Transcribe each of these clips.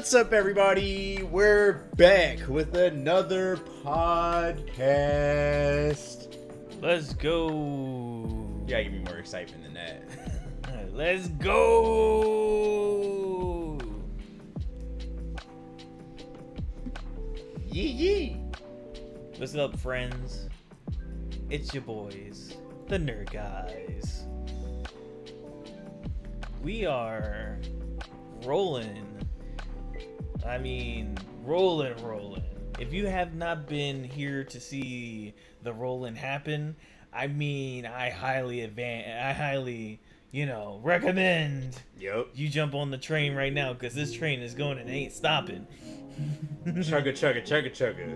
What's up, everybody? We're back with another podcast. Let's go. You gotta give me more excitement than that. Let's go. Yee yee. What's up, friends? It's your boys, the Nerd Guys. We are rolling. Rolling. If you have not been here to see the rolling happen, I highly recommend you jump on the train right now, because this train is going and ain't stopping. Chugga.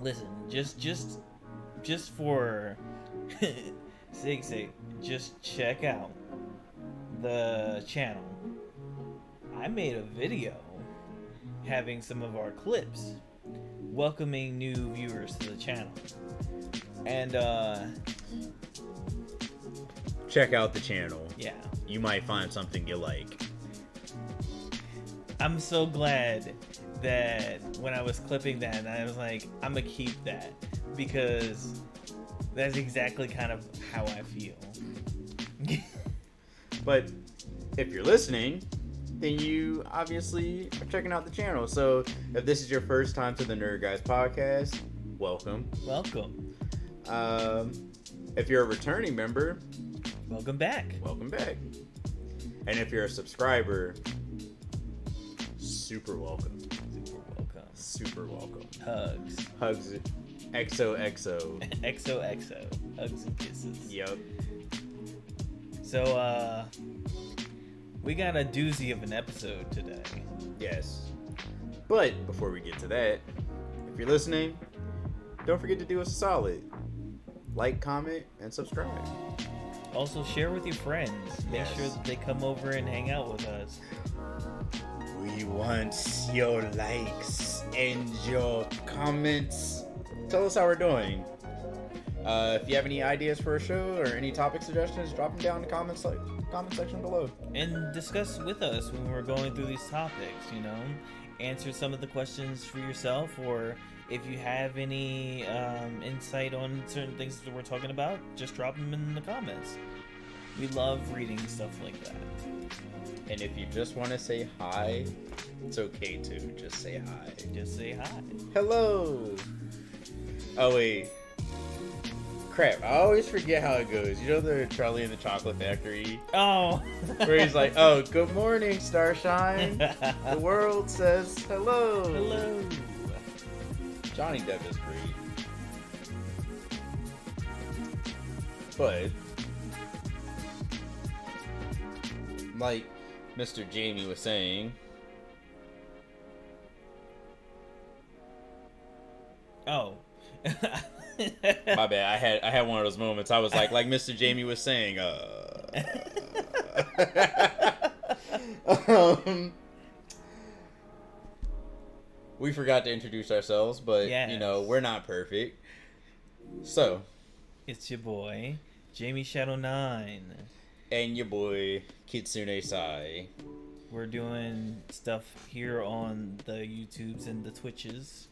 Listen, just for sake's sake, just check out the channel. I made a video having some of our clips welcoming new viewers to the channel. And check out the channel. Yeah. You might find something you like. I'm so glad that when I was clipping that, I was like, I'm gonna keep that, because that's exactly kind of how I feel. But if you're listening, then you obviously are checking out the channel. So if this is your first time to the Nerd Guys podcast, welcome. If you're a returning member, welcome back. And if you're a subscriber, super welcome. Hugs. XOXO. XOXO. Hugs and kisses. Yep. So, we got a doozy of an episode today. Yes. But before we get to that, if you're listening, don't forget to do us a solid. Like, comment, and subscribe. Also, share with your friends. Make sure that they come over and hang out with us. We want your likes and your comments. Tell us how we're doing. If you have any ideas for a show or any topic suggestions, drop them down in the comment section below. And discuss with us when we're going through these topics, Answer some of the questions for yourself, or if you have any insight on certain things that we're talking about, just drop them in the comments. We love reading stuff like that. And if you just want to say hi, it's okay too. Just say hi. Hello. Oh, wait. Crap, I always forget how it goes. You know the Charlie and the Chocolate Factory? Oh. Where he's like, oh, good morning, Starshine. The world says hello. Hello. Johnny Depp is great. But, like Mr. Jamie was saying... Oh. My bad. I had one of those moments. I was like Mr. Jamie was saying, we forgot to introduce ourselves, but we're not perfect. So, it's your boy, Jamie Shadow 9. And your boy, Kitsune Sai. We're doing stuff here on the YouTubes and the Twitches.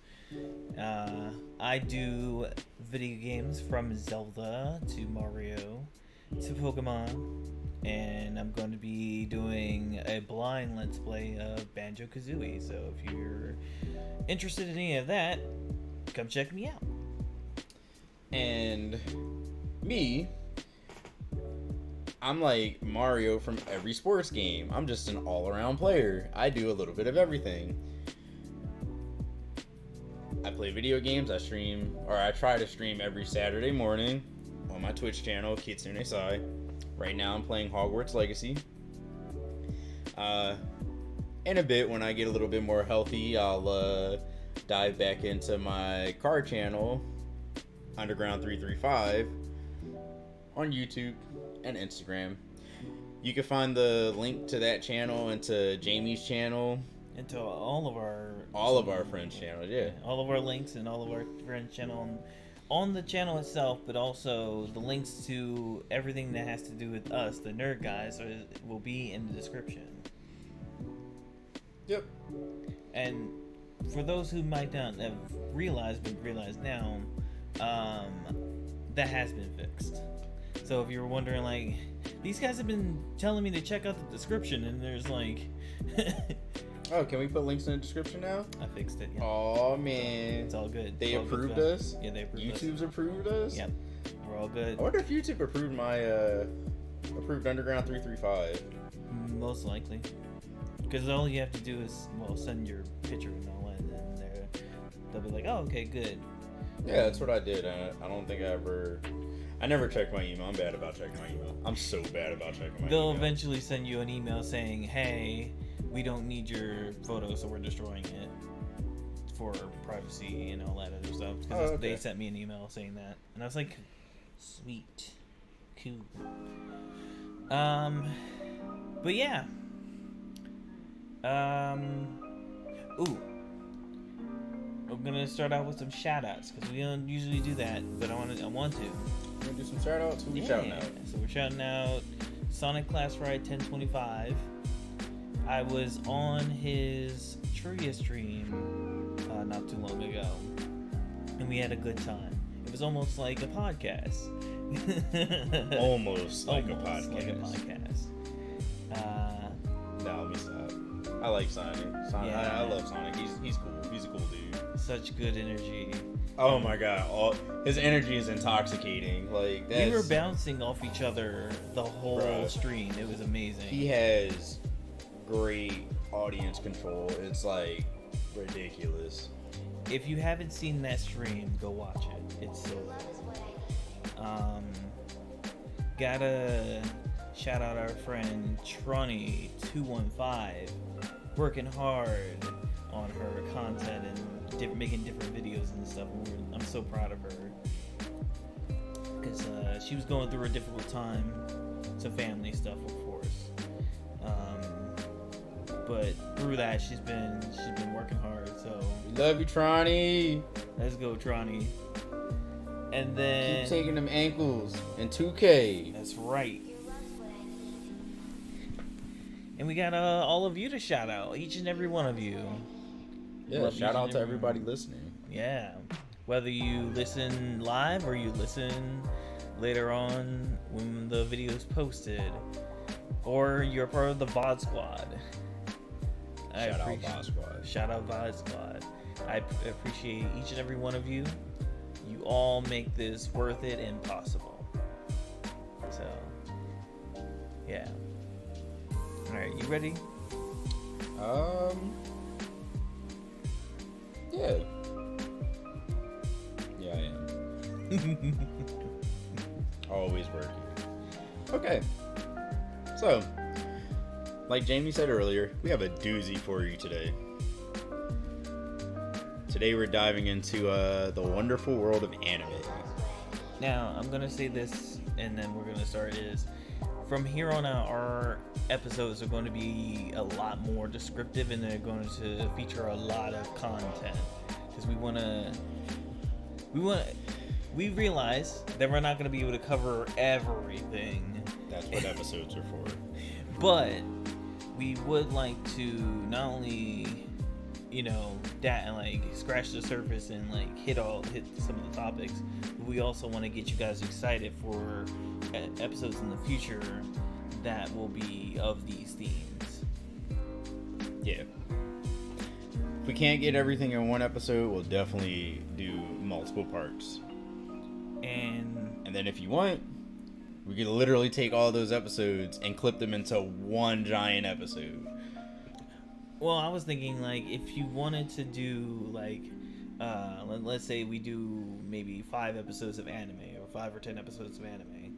I do video games from Zelda to Mario to Pokemon, and I'm going to be doing a blind Let's Play of Banjo-Kazooie, so if you're interested in any of that, come check me out. And me, I'm like Mario from every sports game. I'm just an all-around player. I do a little bit of everything. I play video games. I try to stream every Saturday morning on my Twitch channel, Kitsune Sai. Right now I'm playing Hogwarts Legacy. In a bit, when I get a little bit more healthy, I'll dive back into my car channel, Underground 335, on YouTube and Instagram. You can find the link to that channel and to Jamie's channel. And to all of our friends' channels, yeah. All of our links and all of our friends' channel on the channel itself, but also the links to everything that has to do with us, the Nerd Guys, will be in the description. Yep. And for those who might not have realized, but realize now, that has been fixed. So if you were wondering, like, these guys have been telling me to check out the description, and there's like... Oh, can we put links in the description now? I fixed it, yeah. Oh, man. It's all good. They all approved good us? Yeah, they approved us. YouTube's approved us? Yep. We're all good. I wonder if YouTube approved my, approved Underground 335. Most likely. Because all you have to do is, well, send your picture and all that, and then they'll be like, oh, okay, good. Yeah, that's what I did. I don't think I never checked my email. I'm bad about checking my email. I'm so bad about checking my email. They'll eventually send you an email saying, hey, we don't need your photo, so we're destroying it for privacy and all that other stuff. Because they sent me an email saying that. And I was like, sweet. Cool. But yeah. Ooh. I'm gonna start out with some shout outs because we don't usually do that, but I want to. We're gonna do some shout outs. Who we shouting out? So we're shouting out Sonic Class Ride 1025. I was on his trivia stream not too long ago, and we had a good time. It was almost like a podcast. Almost like a podcast. No, let me stop. I like Sonic. Yeah. I love Sonic. He's cool. He's a cool dude. Such good energy. Oh my god, his energy is intoxicating. Like we were bouncing off each other the whole stream. It was amazing. He has great audience control. It's like ridiculous. If you haven't seen that stream, go watch it. It's so good. Gotta shout out our friend Tronny215, working hard on her content and making different videos and stuff. I'm so proud of her because she was going through a difficult time, some family stuff, of course. But through that, she's been working hard. So love you, Tronny. Let's go, Tronny. And then keep taking them ankles in 2K. That's right. And we got all of you to shout out, each and every one of you. Yeah, shout out to everybody listening. Yeah, whether you listen live or you listen later on when the video is posted, or you're part of the VOD Squad. Shout out VOD Squad. Shout out VOD Squad. I appreciate each and every one of you. You all make this worth it and possible. So, yeah. All right, you ready? Yeah. Yeah, I am. Always working. Okay. So, like Jamie said earlier, we have a doozy for you today. Today we're diving into the wonderful world of anime. Now, I'm going to say this, and then we're going to start is, from here on out, our episodes are going to be a lot more descriptive, and they're going to feature a lot of content. Because we realize that we're not going to be able to cover everything. That's what episodes are for. But we would like to not only, scratch the surface and hit some of the topics, but we also want to get you guys excited for episodes in the future that will be of these themes. Yeah. If we can't get everything in one episode, we'll definitely do multiple parts. And then if you want, we could literally take all those episodes and clip them into one giant episode. Well, I was thinking, if you wanted to do, let's say we do maybe 5 episodes of anime, or 5 or 10 episodes of anime,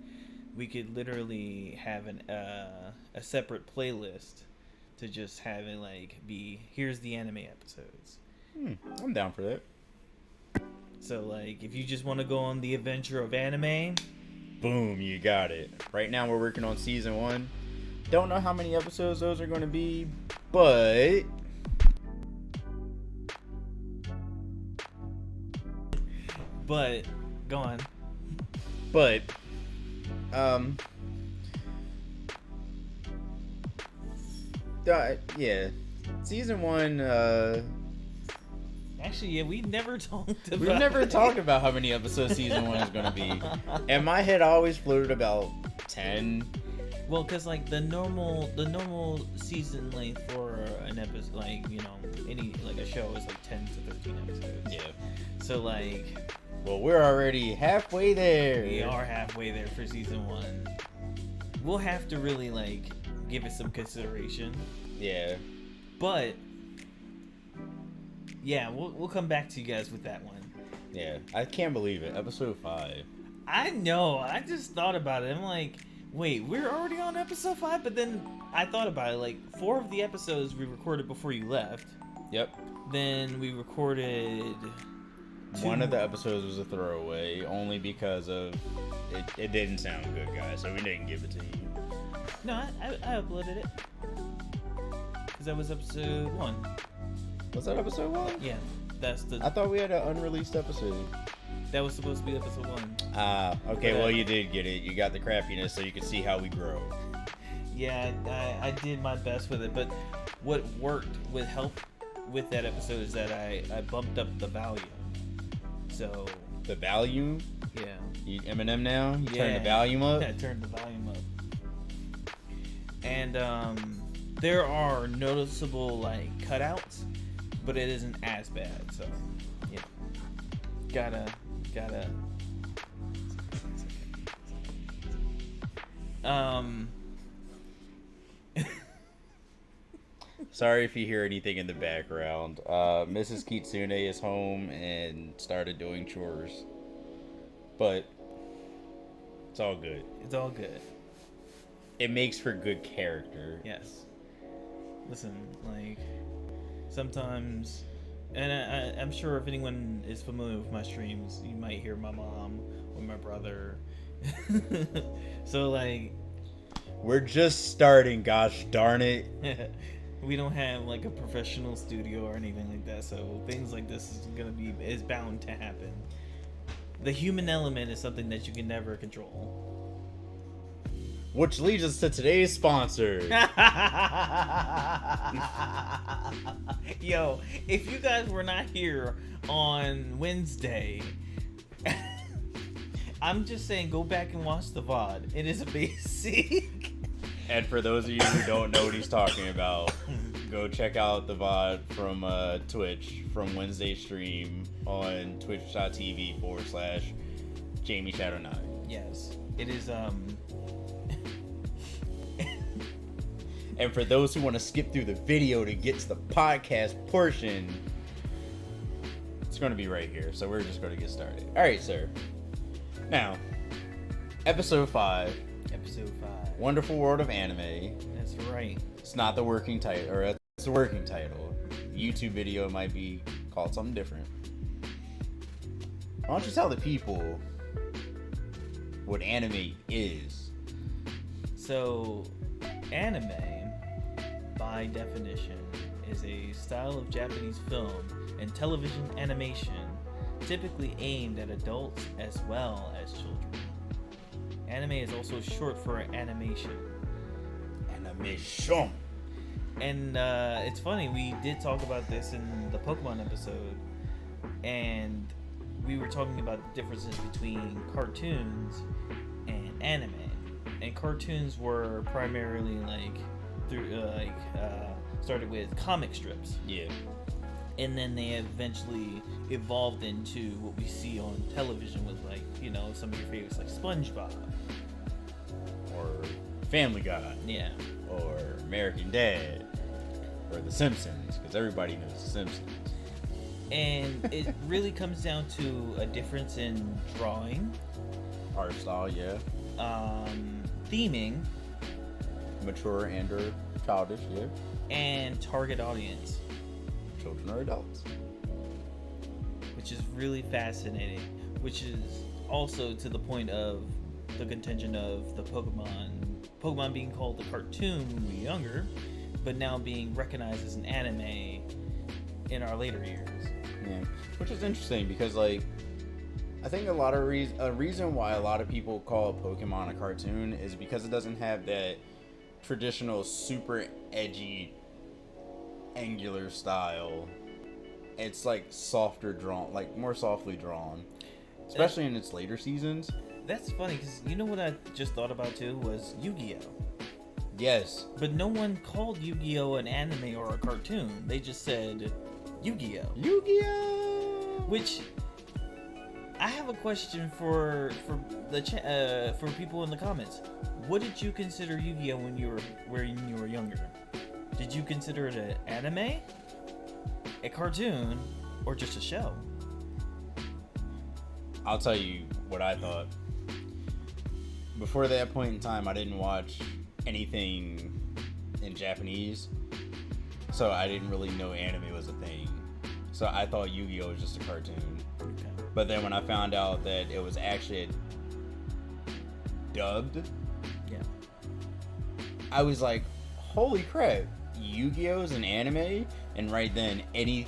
we could literally have a separate playlist to just have it, be, here's the anime episodes. I'm down for that. So, if you just want to go on the adventure of anime, boom, you got it. Right now we're working on season 1. Don't know how many episodes those are going to be, but go on. But yeah, season 1, Actually, yeah, we never talked about we've never talked about how many episodes season 1 is going to be. In my head, I always floated about 10. Well, because like the normal season length for an episode, like, you know, any like a show is like 10 to 13 episodes. Yeah. So like, Well, we're already halfway there. we are halfway there for season 1. We'll have to really like give it some consideration. Yeah. But yeah, we'll come back to you guys with that one. Yeah. I can't believe it. Episode 5. I know. I just thought about it. I'm like, wait, we're already on episode 5? But then I thought about it. Like, 4 of the episodes we recorded before you left. Yep. Then we recorded... One of the episodes was a throwaway, only because of it didn't sound good, guys, so we didn't give it to you. No, I uploaded it. Because that was episode 1. Was that episode 1? Yeah, that's the... I thought we had an unreleased episode. That was supposed to be episode 1. Okay, But, well, you did get it. You got the crappiness so you could see how we grow. Yeah, I did my best with it, but what worked with help with that episode is that I bumped up the volume. So... The volume? Yeah. You Eminem now? You turn the Yeah. volume up? I turned the volume up. And there are noticeable like cutouts, but it isn't as bad. So yeah, gotta. Sorry if you hear anything in the background. Mrs. Kitsune is home and started doing chores. But it's all good. It's all good. It makes for good character. Yes. Listen, like sometimes, and I'm sure if anyone is familiar with my streams, you might hear my mom or my brother. So like, We're just starting, gosh darn it. we don't have like a professional studio or anything like that, so things like this is bound to happen. The human element is something that you can never control. Which leads us to today's sponsor. Yo, if you guys were not here on Wednesday, I'm just saying, go back and watch the VOD. It is amazing. And for those of you who don't know what he's talking about, go check out the VOD from Twitch from Wednesday's stream on twitch.tv/Jamie Shadow 9. Yes, it is. And for those who want to skip through the video to get to the podcast portion, it's going to be right here. So we're just going to get started. All right, sir. Now, episode 5. Episode 5. Wonderful World of Anime. That's right. It's not the working title, or it's the working title. The YouTube video might be called something different. Why don't you tell the people what anime is? So, anime, by definition, is a style of Japanese film and television animation typically aimed at adults as well as children. Anime is also short for animation. Animation. And it's funny, we did talk about this in the Pokemon episode, and we were talking about the differences between cartoons and anime. And cartoons were primarily started with comic strips. Yeah. And then they eventually evolved into what we see on television with, like, you know, some of your favorites like SpongeBob. Or Family Guy. Yeah. Or American Dad. Or The Simpsons, because everybody knows The Simpsons. And it really comes down to a difference in drawing. Art style, yeah. Theming. Mature and or childish, yeah. And target audience. Children or adults. Which is really fascinating. Which is also to the point of the contention of the Pokemon being called a cartoon when we were younger, but now being recognized as an anime in our later years. Yeah, which is interesting because, like, I think a reason why a lot of people call Pokemon a cartoon is because it doesn't have that traditional super edgy angular style. It's like softer drawn, like more softly drawn, especially in its later seasons. That's funny because you know what I just thought about too was Yu-Gi-Oh. Yes, But no one called Yu-Gi-Oh an anime or a cartoon. They just said Yu-Gi-Oh. Yu-Gi-Oh. Which I have a question for for people in the comments. What did you consider Yu-Gi-Oh when you were younger? Did you consider it an anime, a cartoon, or just a show? I'll tell you what I thought. Before that point in time, I didn't watch anything in Japanese, so I didn't really know anime was a thing. So I thought Yu-Gi-Oh was just a cartoon. Okay. But then when I found out that it was actually dubbed, Yeah. I was like, holy crap, Yu-Gi-Oh is an anime? And right then, any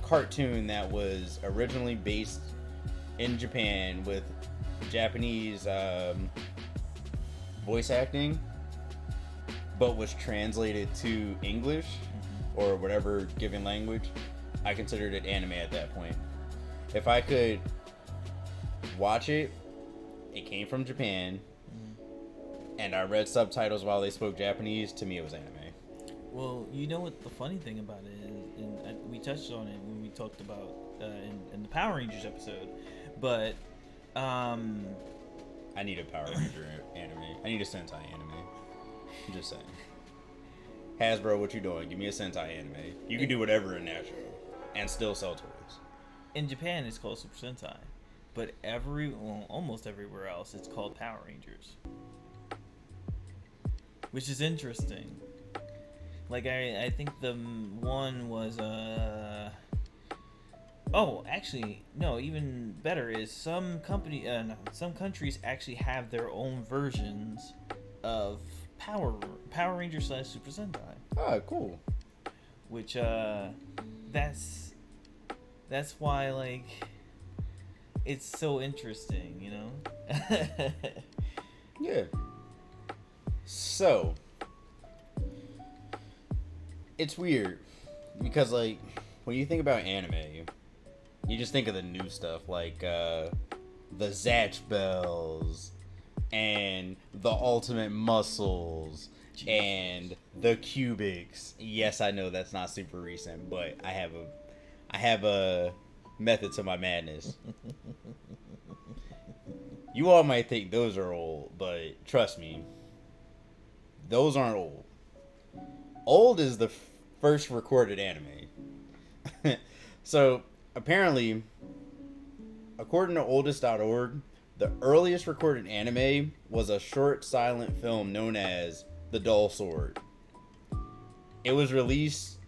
cartoon that was originally based in Japan with Japanese voice acting, but was translated to English or whatever given language, I considered it anime at that point. If I could watch it, it came from Japan, and I read subtitles while they spoke Japanese, to me it was anime. Well, you know what the funny thing about it is, and we touched on it when we talked about in the Power Rangers episode, but I need a Power Ranger anime. I need a Sentai anime. I'm just saying. Hasbro, what you doing? Give me a Sentai anime. You can do whatever in that show and still sell toys. in Japan it's called Super Sentai, but almost everywhere else it's called Power Rangers, which is interesting. Like I think the one was oh, actually, no. Even better is some countries actually have their own versions of Power Rangers / Super Sentai. Oh, cool. Which that's why like it's so interesting, you know. Yeah. So it's weird because like when you think about anime, you just think of the new stuff like the Zatch Bells and the Ultimate Muscles and the Cubics. Yes, I know that's not super recent, but I have a method to my madness. You all might think those are old, but trust me, those aren't old. Old is the first recorded anime. So apparently, according to oldest.org, the earliest recorded anime was a short silent film known as The Dull Sword. It was released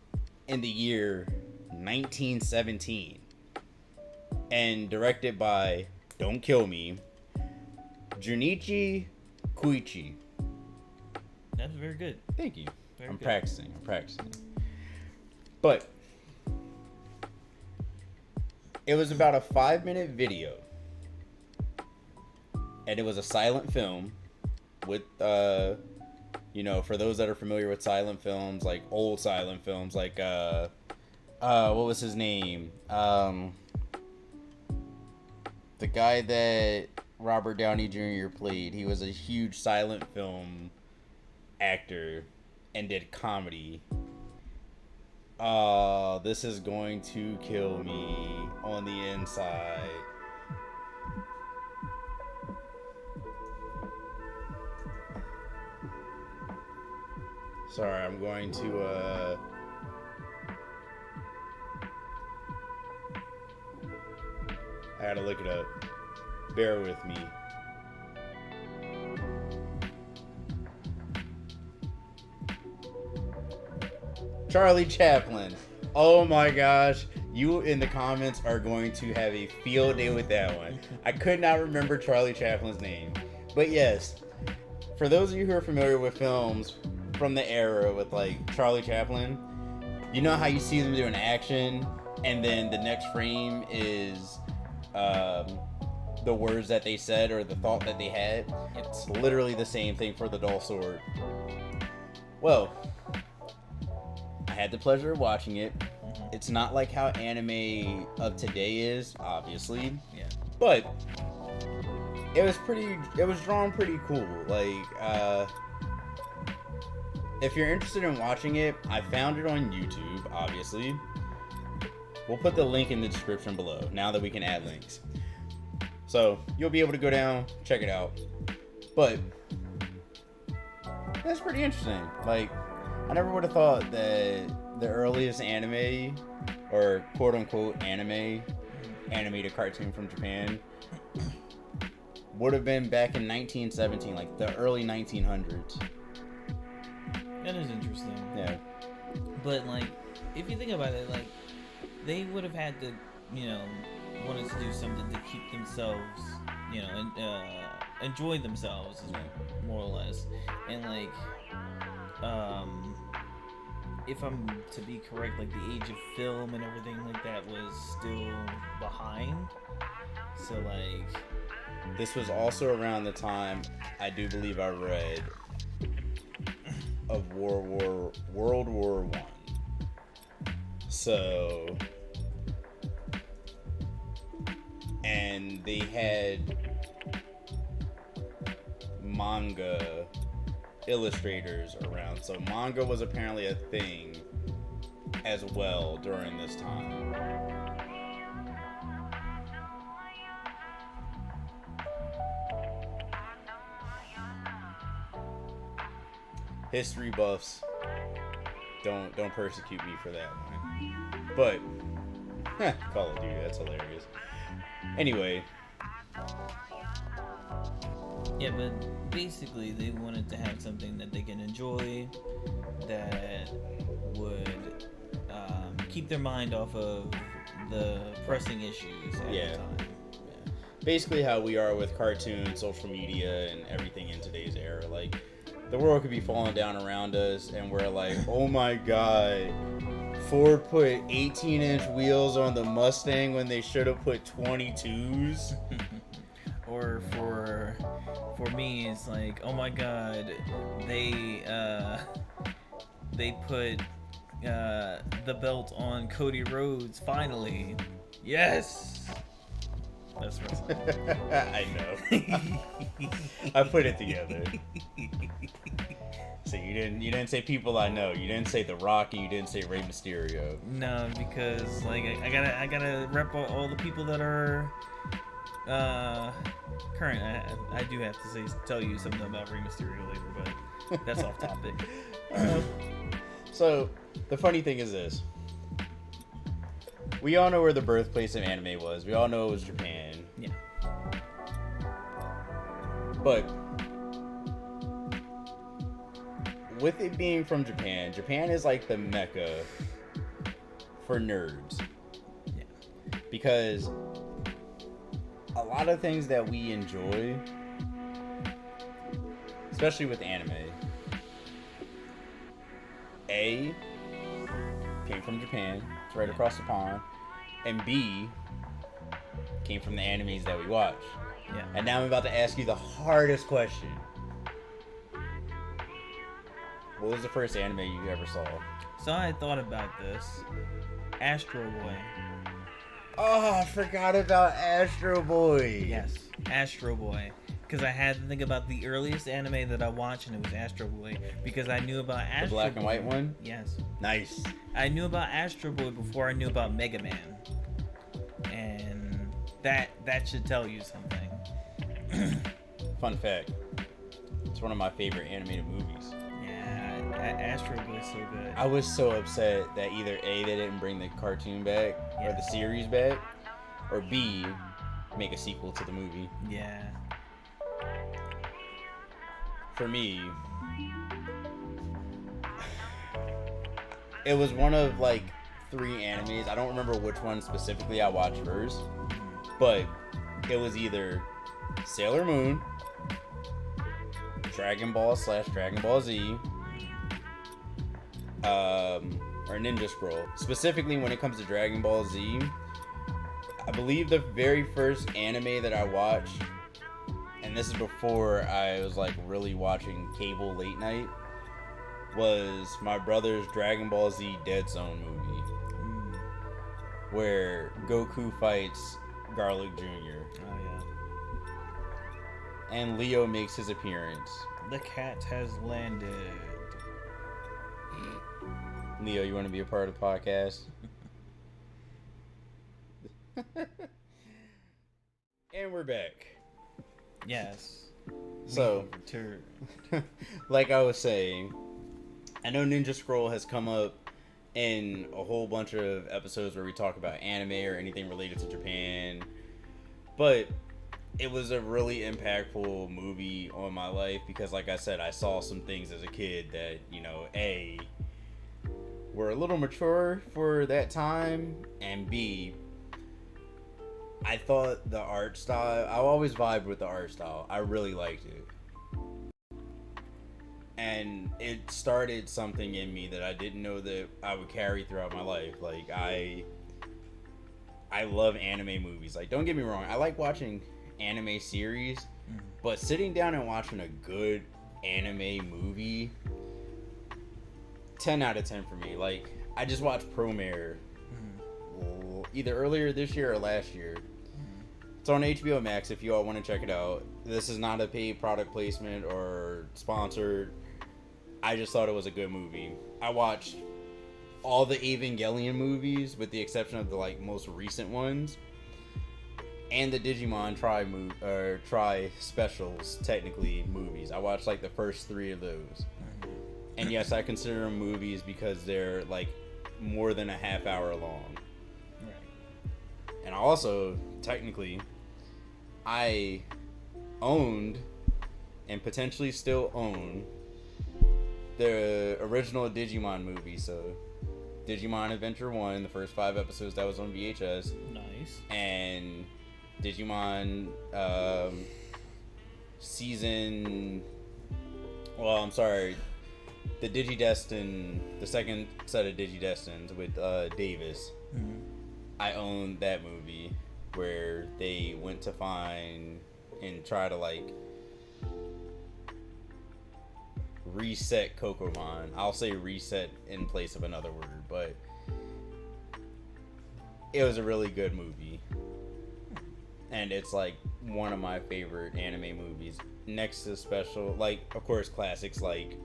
in the year 1917 and directed by, don't kill me, Junichi Koichi. That's very good. Thank you. Very I'm good. practicing. But it was about a 5-minute video. And it was a silent film with, for those that are familiar with silent films, like old silent films, like, what was his name? The guy that Robert Downey Jr. played. He was a huge silent film actor and did comedy. This is going to kill me on the inside. Sorry, I'm going to, I gotta look it up. Bear with me. Charlie Chaplin. Oh my gosh. You in the comments are going to have a field day with that one. I could not remember Charlie Chaplin's name. But yes, for those of you who are familiar with films from the era with like Charlie Chaplin, you know how you see them doing action and then the next frame is the words that they said or the thought that they had? It's literally the same thing for The Dull Sword. Well, I had the pleasure of watching it. Mm-hmm. It's not like how anime of today is, obviously. Yeah. But it was drawn pretty cool. Like, if you're interested in watching it, I found it on YouTube, obviously. We'll put the link in the description below, now that we can add links. So, you'll be able to go down, check it out. But that's pretty interesting. Like, I never would have thought that the earliest anime, or quote-unquote anime, animated cartoon from Japan, would have been back in 1917, like the early 1900s. That is interesting. Yeah. But, like, if you think about it, like, they would have had to, wanted to do something to keep themselves, and enjoy themselves, more or less. And, like, if I'm to be correct, like, the age of film and everything like that was still behind. So, like... This was also around the time, I do believe I read, of World War I. So... And they had manga illustrators around. So manga was apparently a thing as well during this time. History buffs, don't persecute me for that one. But Call of Duty, that's hilarious. Anyway. Yeah, but basically they wanted to have something that they can enjoy, that would keep their mind off of the pressing issues at the time. Yeah. Basically how we are with cartoons, social media, and everything in today's era. Like, the world could be falling down around us, and we're like, oh my god, Ford put 18-inch wheels on the Mustang when they should have put 22s. Or for me, it's like, oh my god, they put the belt on Cody Rhodes finally. Yes. That's wrestling. I know. I put it together. So you didn't say people I know. You didn't say The Rock, and you didn't say Rey Mysterio. No, because like I gotta rep all the people that are current. I do have to tell you something about Rey Mysterio later, but that's off topic. So the funny thing is this: we all know where the birthplace of anime was. We all know it was Japan. Yeah. But with it being from Japan, Japan is like the mecca for nerds. Yeah. Because a lot of things that we enjoy, especially with anime, A, came from Japan. It's right across the pond. And B, came from the animes that we watch. Yeah. And now I'm about to ask you the hardest question. What was the first anime you ever saw? So I thought about this. Astro Boy. Oh, I forgot about Astro Boy. Yes, Astro Boy. Because I had to think about the earliest anime that I watched, and it was Astro Boy. Because I knew about Astro Boy. The black and white one? Yes. Nice. I knew about Astro Boy before I knew about Mega Man. And that should tell you something. Fun fact. It's one of my favorite animated movies. Yeah, Astro Boy's so good. I was so upset that either A, they didn't bring the cartoon back, or the series back, or B, make a sequel to the movie. Yeah. For me, it was one of like 3 animes. I don't remember which one specifically I watched first, but it was either Sailor Moon, Dragon Ball / Dragon Ball Z, or Ninja Scroll. Specifically, when it comes to Dragon Ball Z, I believe the very first anime that I watched, and this is before I was like really watching cable late night, was my brother's Dragon Ball Z Dead Zone movie, where Goku fights Garlic Jr. Oh yeah. and Leo makes his appearance. The cat has landed. Leo, you want to be a part of the podcast? And we're back. Yes. So, like I was saying, I know Ninja Scroll has come up in a whole bunch of episodes where we talk about anime or anything related to Japan, but it was a really impactful movie on my life because, like I said, I saw some things as a kid that, you know, A, were a little mature for that time, and B, I thought the art style, I always vibed with the art style. I really liked it. And it started something in me that I didn't know that I would carry throughout my life. Like, I love anime movies. Like, don't get me wrong, I like watching anime series, but sitting down and watching a good anime movie, 10 out of 10 for me. Like, I just watched Promare either earlier this year or last year. It's on HBO Max if you all want to check it out. This is not a paid product placement or sponsored. I just thought it was a good movie. I watched all the Evangelion movies with the exception of the like most recent ones, and the Digimon Tri specials, technically movies. I watched like the first 3 of those. And yes, I consider them movies because they're like more than a half hour long. Right. And also, technically, I owned and potentially still own the original Digimon movie. So, Digimon Adventure 1, the first 5 episodes, that was on VHS. Nice. And Digimon season... Well, I'm sorry. The Digidestin, the second set of Digidestins with Davis. I own that movie where they went to find and try to like reset Kokomon. I'll say reset in place of another word, but it was a really good movie. And it's like one of my favorite anime movies. Next to special, like, of course, classics like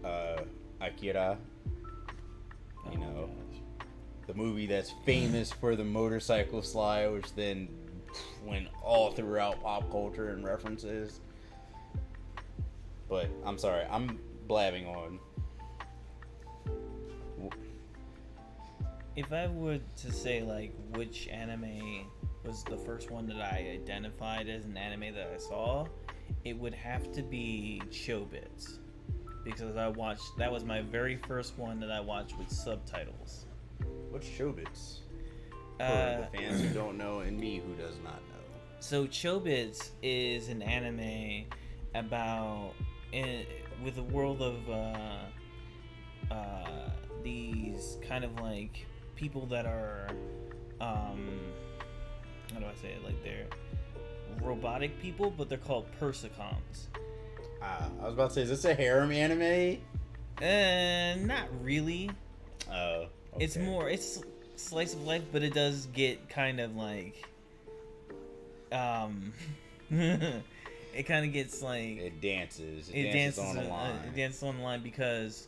Akira. You know, the movie that's famous for the motorcycle slide, which then went all throughout pop culture and references. But I'm sorry, I'm blabbing on. If I were to say like which anime was the first one that I identified as an anime that I saw, it would have to be Chobits, because that was my very first one that I watched with subtitles. What's Chobits? For the fans who don't know and me who does not know. So Chobits is an anime about with a world of these kind of like people that are how do I say it? Like they're robotic people, but they're called Persicons. I was about to say, is this a harem anime? Not really. Oh, okay. It's slice of life, but it does get kind of like it kind of gets like it dances on the line. It dances on the line because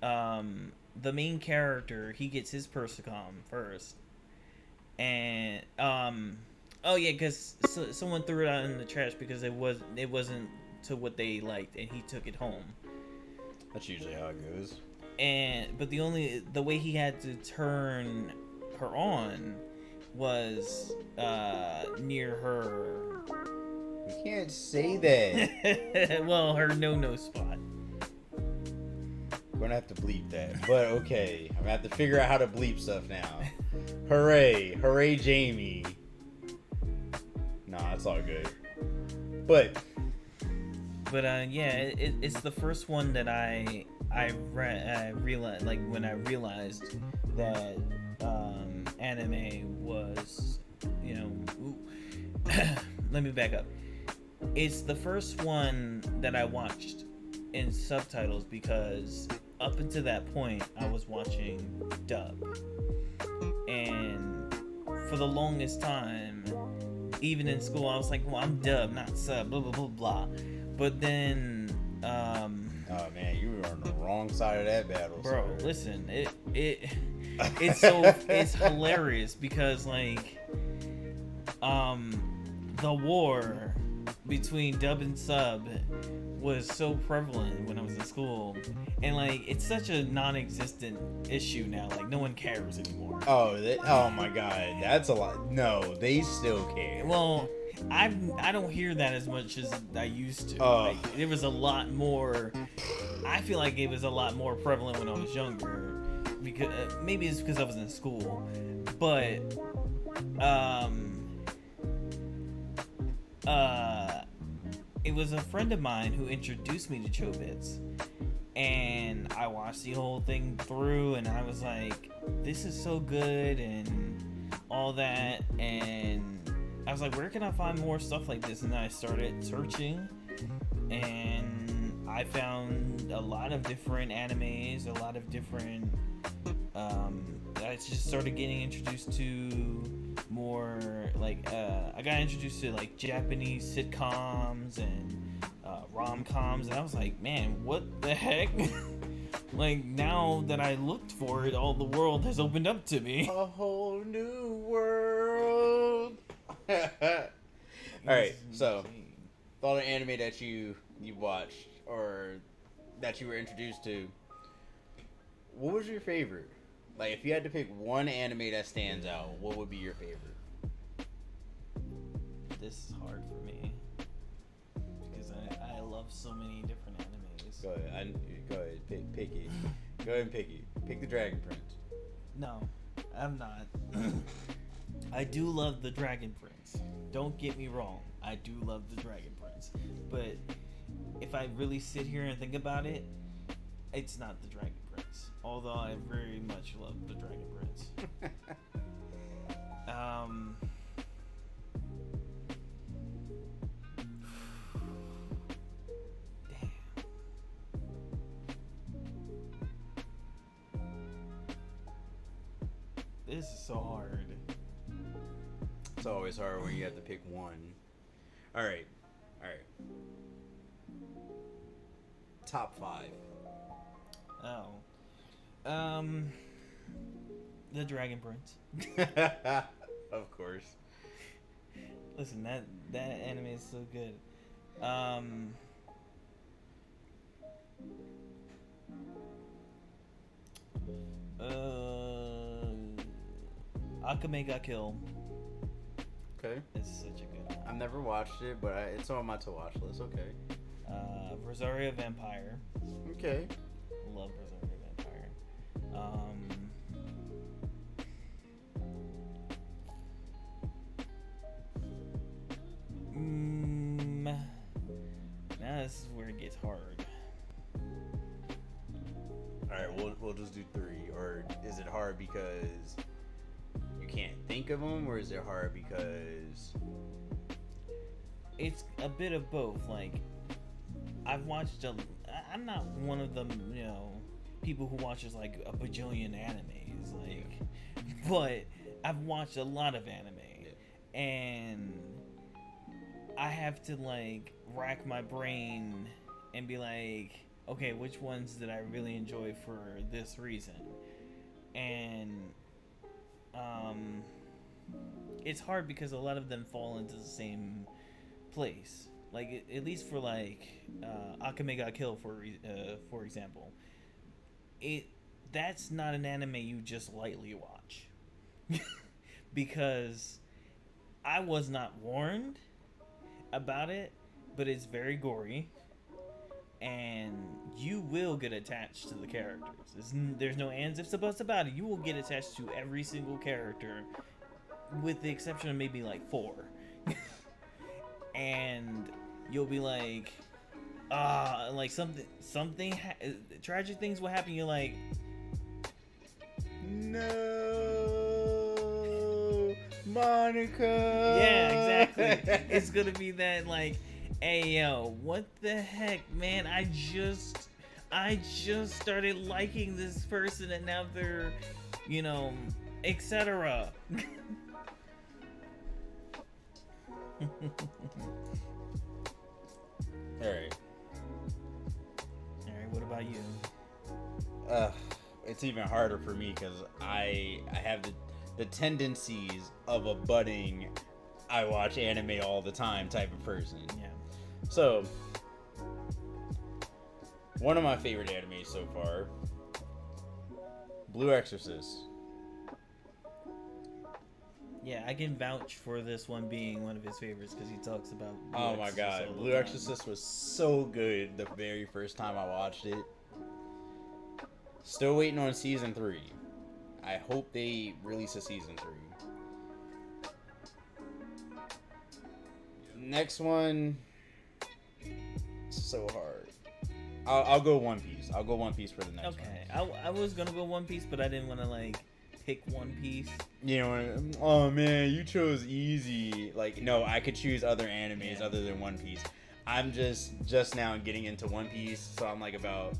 the main character, he gets his Persicom first, and oh yeah, because someone threw it out in the trash because it wasn't to what they liked, and he took it home. That's usually how it goes. But the way he had to turn her on was near her. You can't say that. Well, her no spot. We're gonna have to bleep that, but okay. I'm gonna have to figure out how to bleep stuff now. Hooray, Jamie. Nah, it's all good. But yeah, it's the first one that I realized, like when I realized that anime was, you know, let me back up. It's the first one that I watched in subtitles because up until that point, I was watching dub, and for the longest time, even in school, I was like, "Well, I'm dub, not sub." Blah blah blah blah. But then, oh man, you were on the wrong side of that battle, bro. sir. Listen, it's it's hilarious because like, the war between dub and sub was so prevalent when I was in school, and like it's such a non-existent issue now. Like no one cares anymore. Oh my god, that's a lot. No, they still care. Well, I don't hear that as much as I used to. Like, it was a lot more. I feel like it was a lot more prevalent when I was younger, because maybe it's because I was in school, but it was a friend of mine who introduced me to Chobits, and I watched the whole thing through, and I was like, this is so good, and all that, and I was like, where can I find more stuff like this? And then I started searching, and I found a lot of different animes, a lot of different, I just started getting introduced to more, like, I got introduced to, like, Japanese sitcoms and rom-coms, and I was like, man, what the heck? Like, now that I looked for it, all the world has opened up to me. A whole new world. Alright, so, all the anime that you watched, or that you were introduced to, what was your favorite? Like, if you had to pick one anime that stands out, what would be your favorite? This is hard for me because I love so many different animes. Go ahead, pick it. Go ahead and pick it. Pick the Dragon Prince. No, I'm not. I do love the Dragon Prince. Don't get me wrong. I do love the Dragon Prince. But if I really sit here and think about it, it's not the Dragon Prince. Although I very much love the Dragon Prince. Damn. This is so hard. It's always hard when you have to pick one. Alright. Top 5. Oh. The Dragon Prince. Of course. Listen, that anime is so good. Akame ga Kill. Okay. It's such a good one. I've never watched it, but it's on my to-watch list. Okay. Rosario Vampire. Okay. Love Rosario Vampire. Now this is where it gets hard. Alright, we'll just do 3. Or is it hard because you can't think of them, or is it hard because... It's a bit of both. Like, I've watched I'm not one of them, people who watches like a bajillion animes, like, but I've watched a lot of anime, and I have to like rack my brain and be like, okay, which ones did I really enjoy for this reason? And it's hard because a lot of them fall into the same place. Like, at least for like Akame ga Kill, for example, that's not an anime you just lightly watch. Because I was not warned about it, but it's very gory, and you will get attached to the characters. There's no ands, ifs, or buts about it. You will get attached to every single character, with the exception of maybe like 4. And you'll be like, like something tragic things will happen. You're like, no, Monica. Yeah, exactly. It's gonna be that like, hey yo, what the heck, man? I just started liking this person and now they're, etc. Alright. Alright, what about you? It's even harder for me because I have the tendencies of a budding I watch anime all the time type of person. Yeah. So, one of my favorite animes so far, Blue Exorcist. Yeah, I can vouch for this one being one of his favorites because he talks about Blue Oh my Exorcist god, all the Blue time. Exorcist was so good the very first time I watched it. Still waiting on season 3. I hope they release a season 3. Next one, so hard. I'll go One Piece. I'll go One Piece for the next one. Okay, I was gonna go One Piece, but I didn't want to pick One Piece. You know, oh man, you chose easy. Like, no, I could choose other animes other than One Piece. I'm just now getting into One Piece, so I'm about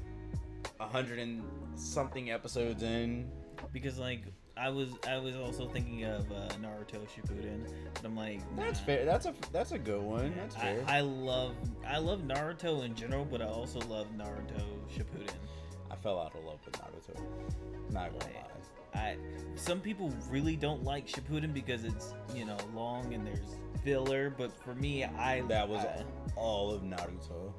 100 and something episodes in. Because I was also thinking of Naruto Shippuden, but I'm like, nah. That's fair. That's a good one. That's fair. I love Naruto in general, but I also love Naruto Shippuden. I fell out of love with Naruto. Not gonna lie. Some people really don't like Shippuden because it's long and there's filler, but for me, that was all of Naruto.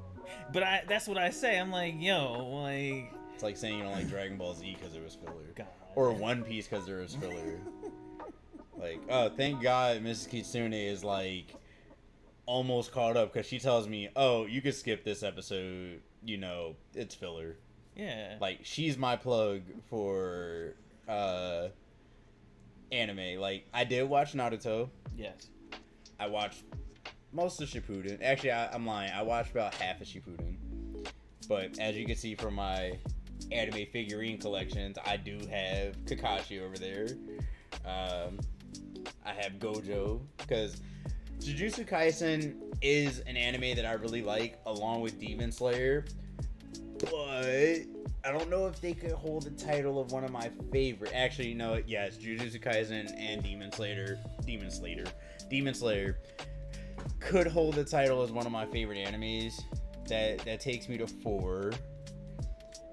But that's what I say. I'm like, it's like saying you don't like Dragon Ball Z because it was filler. God. Or One Piece because there was filler. Oh, thank God Mrs. Kitsune is almost caught up because she tells me, oh, you could skip this episode, it's filler. Yeah. She's my plug for anime. I did watch Naruto. Yes. I watched most of Shippuden. Actually, I'm lying. I watched about half of Shippuden. But as you can see from my anime figurine collections, I do have Kakashi over there. I have Gojo because Jujutsu Kaisen is an anime that I really like, along with Demon Slayer. But I don't know if they could hold the title of one of my favorite. Actually, no, yes, Jujutsu Kaisen and Demon Slayer could hold the title as one of my favorite animes. That takes me to 4.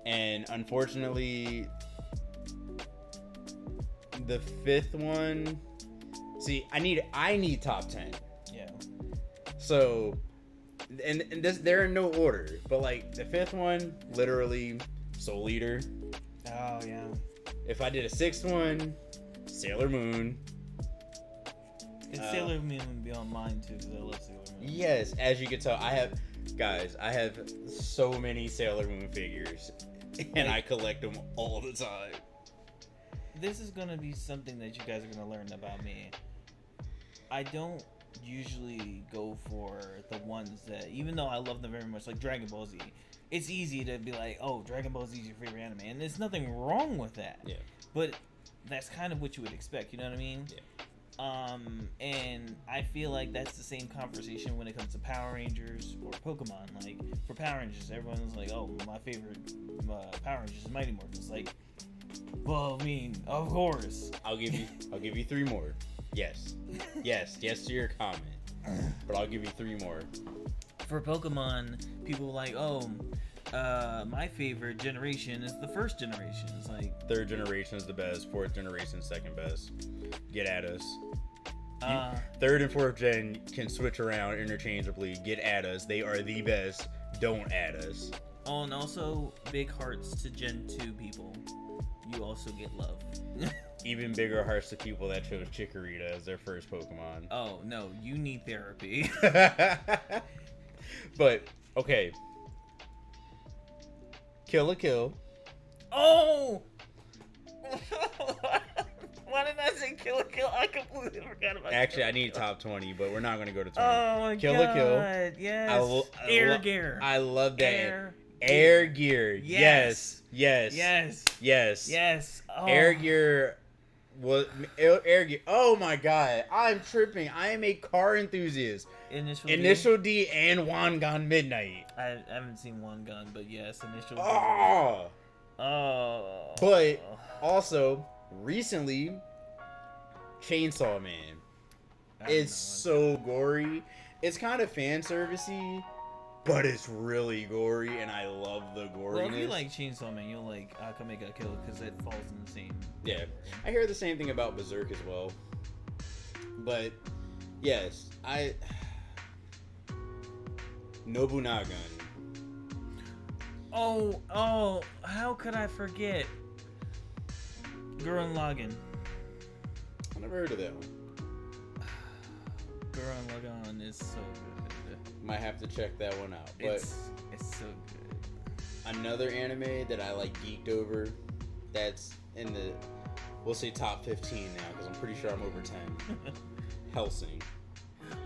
And unfortunately, the 5th one. See, I need top 10. Yeah. So, and this, they're in no order, but the 5th one, literally Soul Eater. Oh yeah. If I did a 6th one, Sailor Moon. Sailor Moon would be on mine too because I love Sailor Moon. Yes, as you can tell, I have so many Sailor Moon figures, and I collect them all the time. This is gonna be something that you guys are gonna learn about me. I don't usually go for the ones that, even though I love them very much, like Dragon Ball Z. It's easy to be like, oh, Dragon Ball Z is your favorite anime, and there's nothing wrong with that. Yeah. But that's kind of what you would expect, you know what I mean? Yeah. And I feel like that's the same conversation when it comes to Power Rangers or Pokemon. For Power Rangers, everyone's like, oh, my favorite Power Rangers is Mighty Morphin. Well, I mean, of course. I'll give you 3 more. Yes to your comment, but I'll give you 3 more. For Pokemon, people are like, oh, my favorite generation is the first generation. It's 3rd generation is the best. 4th generation second best. Get at us. 3rd and 4th gen can switch around interchangeably. Get at us. They are the best. Don't add us. Oh, and also big hearts to Gen 2 people. You also get love. Even bigger hearts to people that chose Chikorita as their first Pokemon. Oh no, you need therapy. But okay, Kill la Kill. Oh. Why didn't I say Kill la Kill? I completely forgot about. Actually, I need top 20, but we're not going to go to 20. Oh my Kill god. la Kill. Yes. Air Gear. I love that. Air Gear. Yes. Oh. Air Gear was Air Gear. Oh my god, I'm tripping. I am a car enthusiast. Initial D and One Gone Midnight. I haven't seen One Gun, but yes, Initial D. Oh. Oh. But also recently, Chainsaw Man. It's so gory. It's kind of fan servicey, but it's really gory, and I love the goriness. Well, if you like Chainsaw Man, you'll like Akame ga Kill because it falls in the same. Yeah, I hear the same thing about Berserk as well. But yes, Nobunaga. Oh, how could I forget? Gurren Lagann. I never heard of that one. Gurren Lagann is so good. Might have to check that one out. But it's so good. Another anime that I like geeked over, that's in the, we'll say top 15 now, because I'm pretty sure I'm over 10. Hellsing.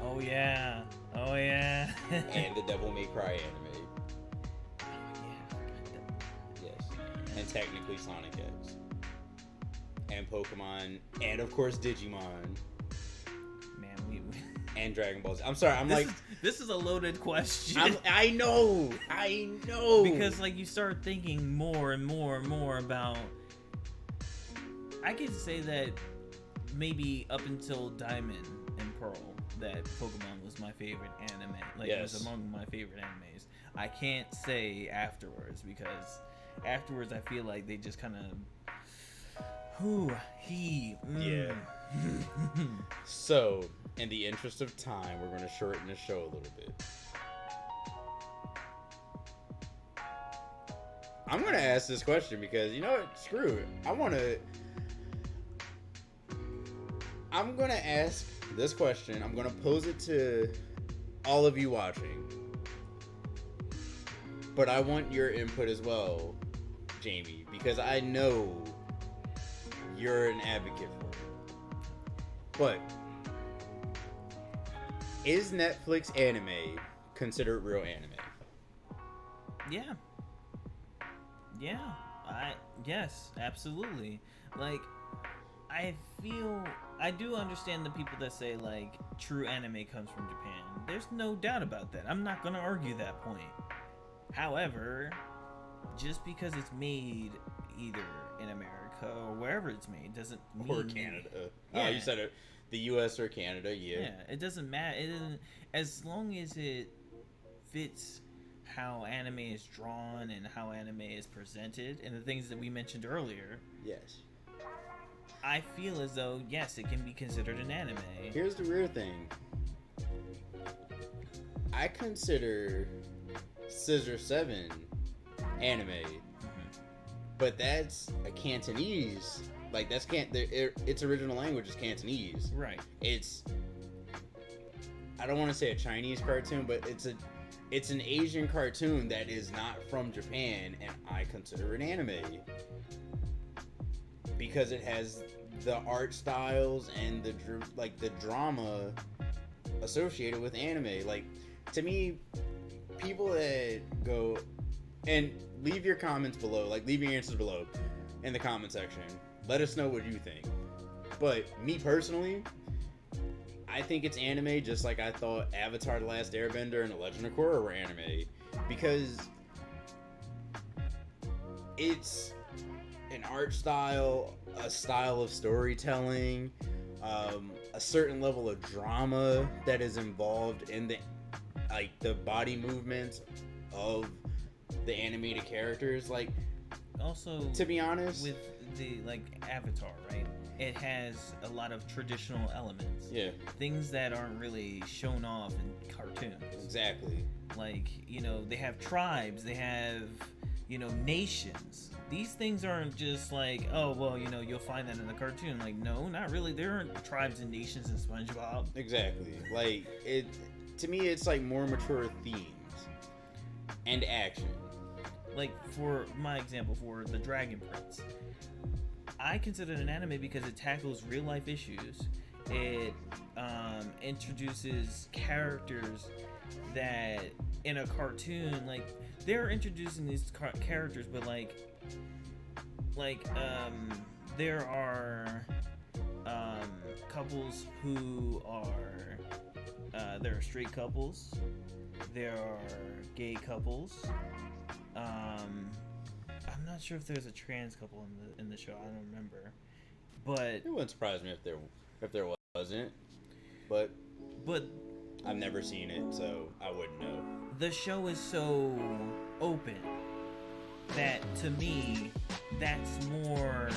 Oh yeah. And the Devil May Cry anime. Oh yeah. Yes. And technically Sonic X. And Pokemon. And of course Digimon. Man, we and Dragon Ball Z. I'm sorry, this is a loaded question. I know. Because like you start thinking more and more and more about. I could say that maybe up until Diamond and Pearl, that Pokemon was my favorite anime. Like it was among my favorite animes. I can't say afterwards because afterwards I feel like they just kind of. Yeah. So, in the interest of time, we're going to shorten the show a little bit. I'm going to ask this question because, you know what? Screw it. I'm going to ask this question. I'm going to pose it to all of you watching. But I want your input as well, Jamie, because I know you're an advocate for it. But is Netflix anime considered real anime? Yeah. Yes, absolutely. Like, I do understand the people that say like true anime comes from Japan. There's no doubt about that. I'm not gonna argue that point. However, just because it's made either in America or wherever it's made doesn't mean... Or Canada. Yeah. Oh, you said it. The U.S. or Canada, yeah. Yeah, it doesn't matter. It doesn't, as long as it fits how anime is drawn and how anime is presented and the things that we mentioned earlier. Yes. I feel as though, yes, it can be considered an anime. Here's the weird thing. I consider Scissor 7 anime, but that's a Cantonese. Like that's its original language is Cantonese. Right. I don't want to say a Chinese cartoon, but it's an Asian cartoon that is not from Japan, and I consider it anime because it has the art styles and the drama associated with anime. Like, to me, people that go and leave your comments below, like leave your answers below in the comment section. Let us know what you think. But me personally, I think it's anime just like I thought Avatar: The Last Airbender and The Legend of Korra were anime, because it's an art style, a style of storytelling, a certain level of drama that is involved in the body movements of the animated characters. Like, also, to be honest, with the Avatar, right? It has a lot of traditional elements. Yeah. Things that aren't really shown off in cartoons. Exactly. Like, they have tribes, they have, nations. These things aren't just like, oh, well, you'll find that in the cartoon. Like, no, not really. There aren't tribes and nations in SpongeBob. Exactly. Like, to me, it's like more mature themes and action. Like, for my example, for The Dragon Prince, I consider it an anime because it tackles real life issues. It introduces characters that in a cartoon, like, they're introducing these characters, but there are couples who are There are straight couples. There are gay couples. I'm not sure if there's a trans couple in the show. I don't remember, but It wouldn't surprise me if there wasn't, but but I've never seen it, so I wouldn't know. the show is so open that to me, that's more.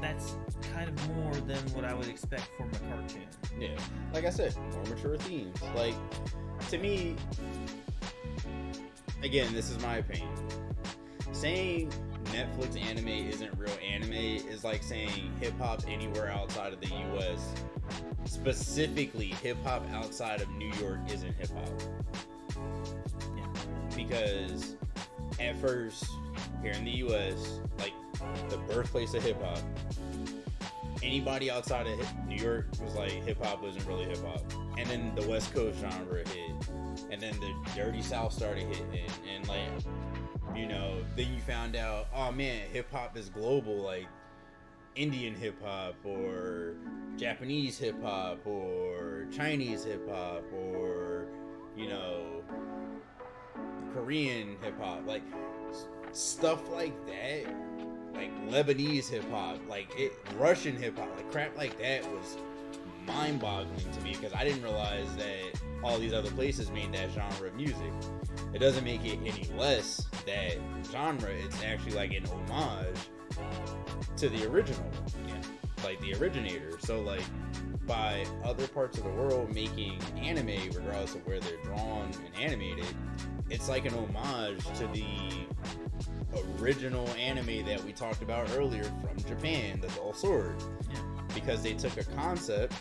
That's kind of more than what I would expect from a cartoon. Yeah, like I said, more mature themes. Like, to me, again, this is my opinion. Saying Netflix anime isn't real anime is like saying hip hop anywhere outside of the US. Specifically, hip hop outside of New York isn't hip hop. Yeah. Because at first, here in the US, like the birthplace of hip hop, anybody outside of New York was like hip hop wasn't really hip hop. And then the West Coast genre hit. And then the Dirty South started hitting. And like, you know, then you found out, oh man, hip hop is global, like Indian hip hop or Japanese hip hop or Chinese hip hop or, you know, Korean hip hop, like stuff like that, like Lebanese hip hop, like Russian hip hop, like crap like that was mind boggling to me because I didn't realize that all these other places made that genre of music. It doesn't make it any less that genre, it's actually like an homage to the original, like the originator. So like by other parts of the world making anime, regardless of where they're drawn and animated, it's like an homage to the original anime that we talked about earlier from Japan, the Dull Sword. Yeah. Because they took a concept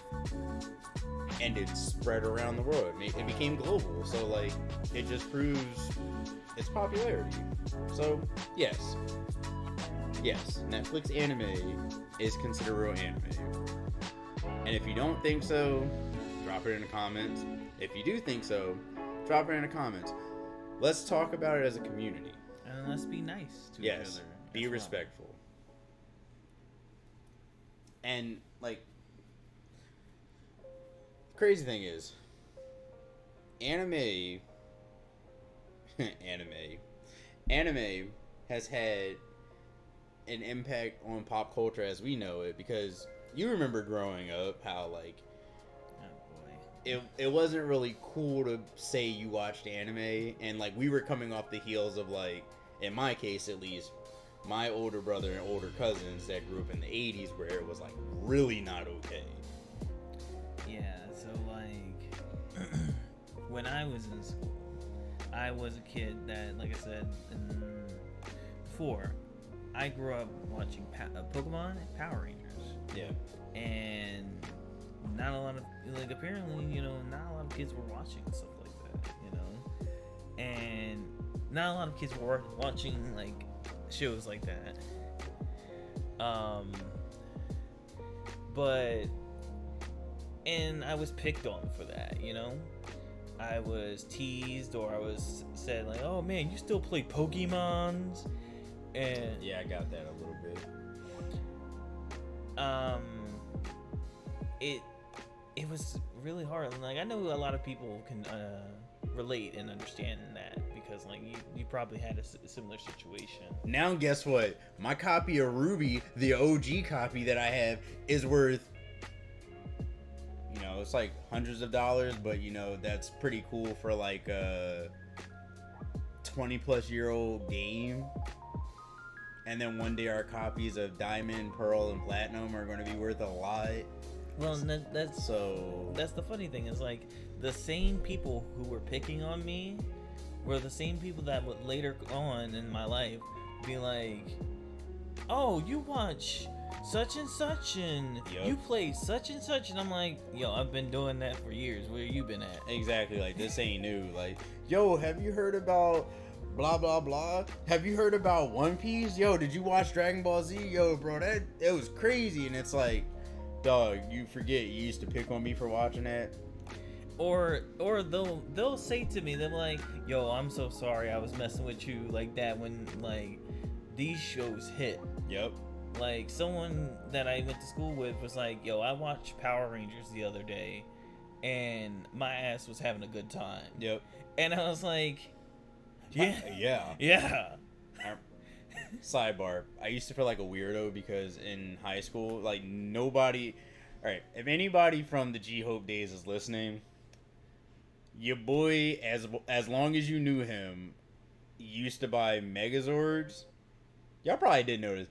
and it spread around the world. It became global. So like it just proves its popularity. So yes, Netflix anime is considered real anime. And if you don't think so, drop it in the comments. If you do think so, drop it in the comments. Let's talk about it as a community. And let's be nice to each Yes, other. be as respectful. And like, the crazy thing is, anime has had an impact on pop culture as we know it, because you remember growing up how like it wasn't really cool to say you watched anime, and like we were coming off the heels of, like, in my case at least, my older brother and older cousins that grew up in the 80s where it was like really not okay. Yeah, so like when I was in school, I was a kid that, like I said before, I grew up watching Pokemon and Power Rangers. Yeah. And not a lot of, like, apparently, you know, not a lot of kids were watching stuff like that, you know? And not a lot of kids were watching, like, shows like that. But, and I was picked on for that, you know? I was teased, or I was said, like, oh man, you still play Pokemons? And Yeah, I got that a little bit. It was really hard. Like, I know a lot of people can relate and understand that, because like you probably had a similar situation. Now guess what? My copy of Ruby, the OG copy that I have, is worth, you know, it's like hundreds of dollars, but you know, that's pretty cool for like a 20-plus-year-old game. And then one day our copies of Diamond, Pearl, and Platinum are going to be worth a lot. Well, that's the funny thing, is like the same people who were picking on me were the same people that would later on in my life be like, oh, you watch such and such, and you play such and such, and I'm like, yo, I've been doing that for years. Where you been at? Exactly, like this ain't new. Like, yo, have you heard about blah blah blah? Have you heard about One Piece? Yo, did you watch Dragon Ball Z? Yo, bro, it was crazy. And it's like, dog, you forget you used to pick on me for watching that. Or they'll say to me, they're like, yo, I'm so sorry I was messing with you like that when like these shows hit. Yep. Like, someone that I went to school with was like, yo, I watched Power Rangers the other day, and my ass was having a good time. Yep. And I was like, yeah. Yeah. Yeah. Sidebar. I used to feel like a weirdo because in high school, like nobody. All right, if anybody from the G-Hope days is listening, your boy, as long as you knew him, used to buy Megazords. Y'all probably didn't notice.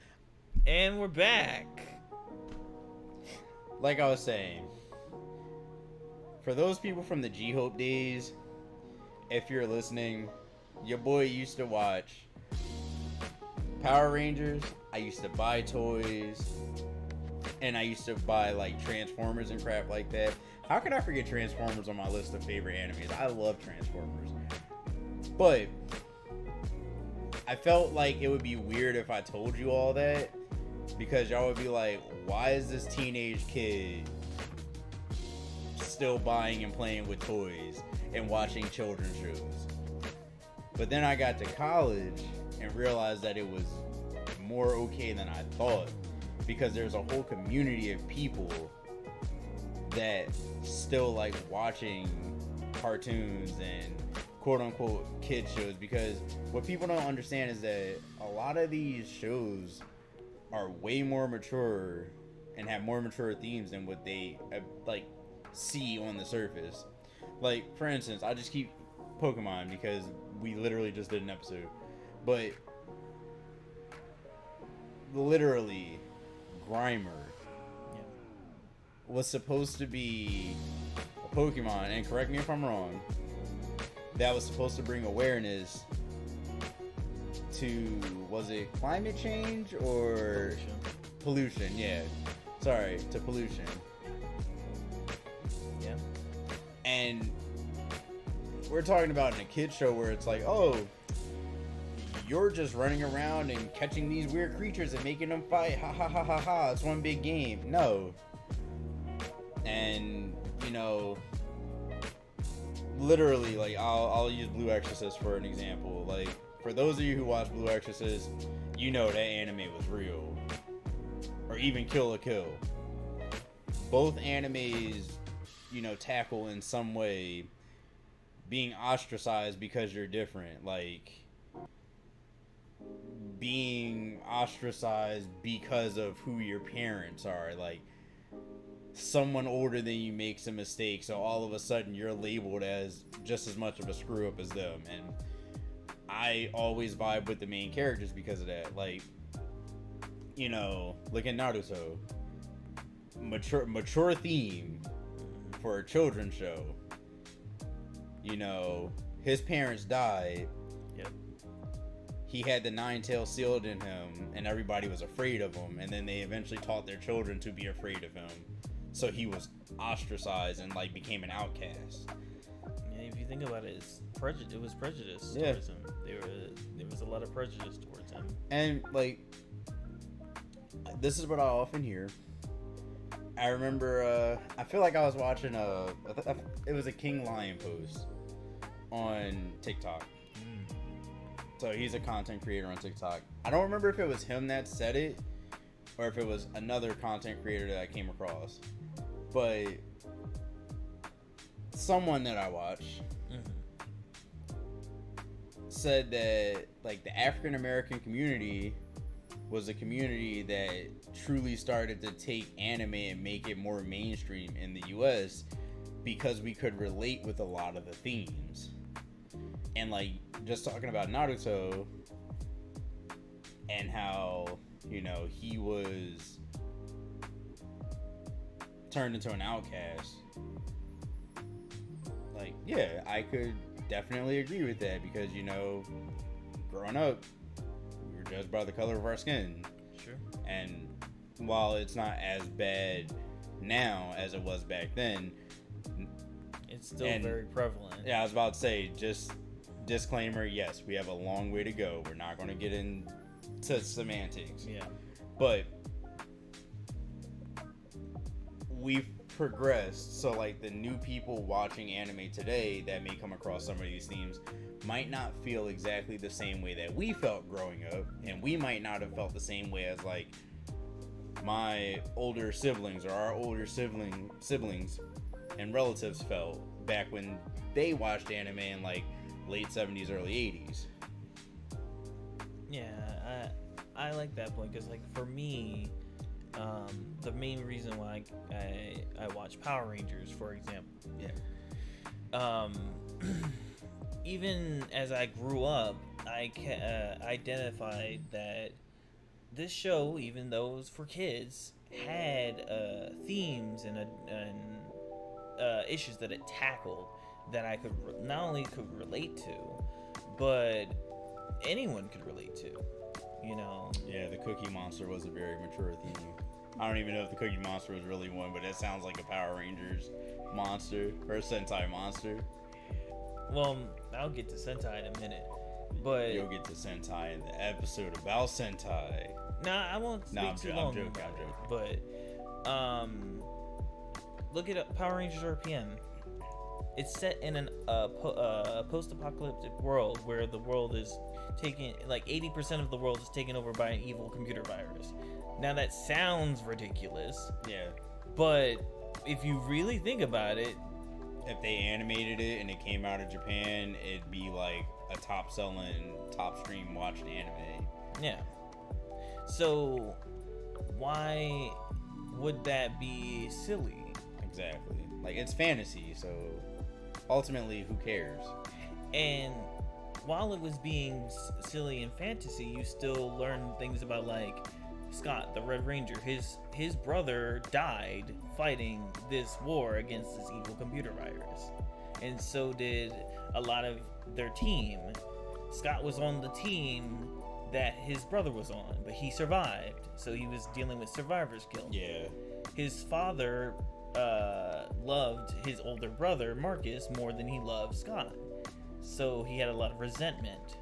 And we're back. Like I was saying, for those people from the G-Hope days, if you're listening, your boy used to watch Power Rangers. I used to buy toys, and I used to buy like Transformers and crap like that. How could I forget Transformers on my list of favorite animes? I love Transformers. But I felt like it would be weird if I told you all that, because y'all would be like, why is this teenage kid still buying and playing with toys and watching children's shows? But then I got to college and realized that it was more okay than I thought, because there's a whole community of people that still like watching cartoons and quote-unquote kid shows. Because what people don't understand is that a lot of these shows are way more mature and have more mature themes than what they like see on the surface. Like, for instance, I just keep Pokemon because we literally just did an episode, but literally Grimer was supposed to be a Pokemon, and correct me if I'm wrong, that was supposed to bring awareness to, was it climate change or pollution? Yeah, sorry, to pollution. Yeah. And we're talking about in a kid show where it's like, oh, you're just running around and catching these weird creatures and making them fight, ha ha ha ha ha, it's one big game. No. And you know, literally, like, I'll use Blue Exorcist for an example. Like, for those of you who watch Blue Exorcist, you know that anime was real. Or even Kill la Kill. Both animes, you know, tackle in some way being ostracized because you're different. Like, being ostracized because of who your parents are. Like, someone older than you makes a mistake, so all of a sudden you're labeled as just as much of a screw up as them. And I always vibe with the main characters because of that. Like, you know, look at Naruto. Mature theme for a children's show. You know, his parents died. Yep. He had the nine-tails sealed in him, and everybody was afraid of him. And then they eventually taught their children to be afraid of him. So he was ostracized and like became an outcast. Yeah, if you think about it, it was prejudice Yeah. towards him. There was a lot of prejudice towards him. And like, this is what I often hear. I remember, I feel like I was watching it was a King Lion post on TikTok. So he's a content creator on TikTok. I don't remember if it was him that said it or if it was another content creator that I came across. But someone that I watch said that like the African American community was a community that truly started to take anime and make it more mainstream in the US because we could relate with a lot of the themes. And like, just talking about Naruto and how, you know, he was turned into an outcast. Like, yeah, I could definitely agree with that because, you know, growing up, we were judged by the color of our skin. Sure. And while it's not as bad now as it was back then, it's still very prevalent. Yeah, I was about to say, just disclaimer, yes, we have a long way to go. We're not going to get into semantics. Yeah. But we've progressed, so like the new people watching anime today that may come across some of these themes might not feel exactly the same way that we felt growing up, and we might not have felt the same way as like my older siblings or our older siblings and relatives felt back when they watched anime in like late 70s, early 80s. Yeah, I like that point because, like, for me, the main reason why I watch Power Rangers, for example. Yeah. Even as I grew up, I identified that this show, even though it was for kids, had themes and issues that it tackled that I could not only could relate to, but anyone could relate to. You know. Yeah, the Cookie Monster was a very mature theme. I don't even know if the Cookie Monster was really one, but it sounds like a Power Rangers monster or a Sentai monster. Well, I'll get to Sentai in a minute, but you'll get to Sentai in the episode about Sentai. Nah, I won't speak too long. I'm joking. But look at Power Rangers RPM. It's set in a post-apocalyptic world where the world is taken, like 80% of the world is taken over by an evil computer virus. Now that sounds ridiculous. Yeah. But if you really think about it, if they animated it and it came out of Japan, it'd be like a top-selling, top-stream watched anime. Yeah. So why would that be silly? Exactly. Like, it's fantasy, so ultimately, who cares? And while it was being silly and fantasy, you still learn things about, like, Scott, the Red Ranger. His brother died fighting this war against this evil computer virus. And so did a lot of their team. Scott was on the team that his brother was on, but he survived. So he was dealing with survivor's guilt. Yeah. His father loved his older brother, Marcus, more than he loved Scott. So he had a lot of resentment.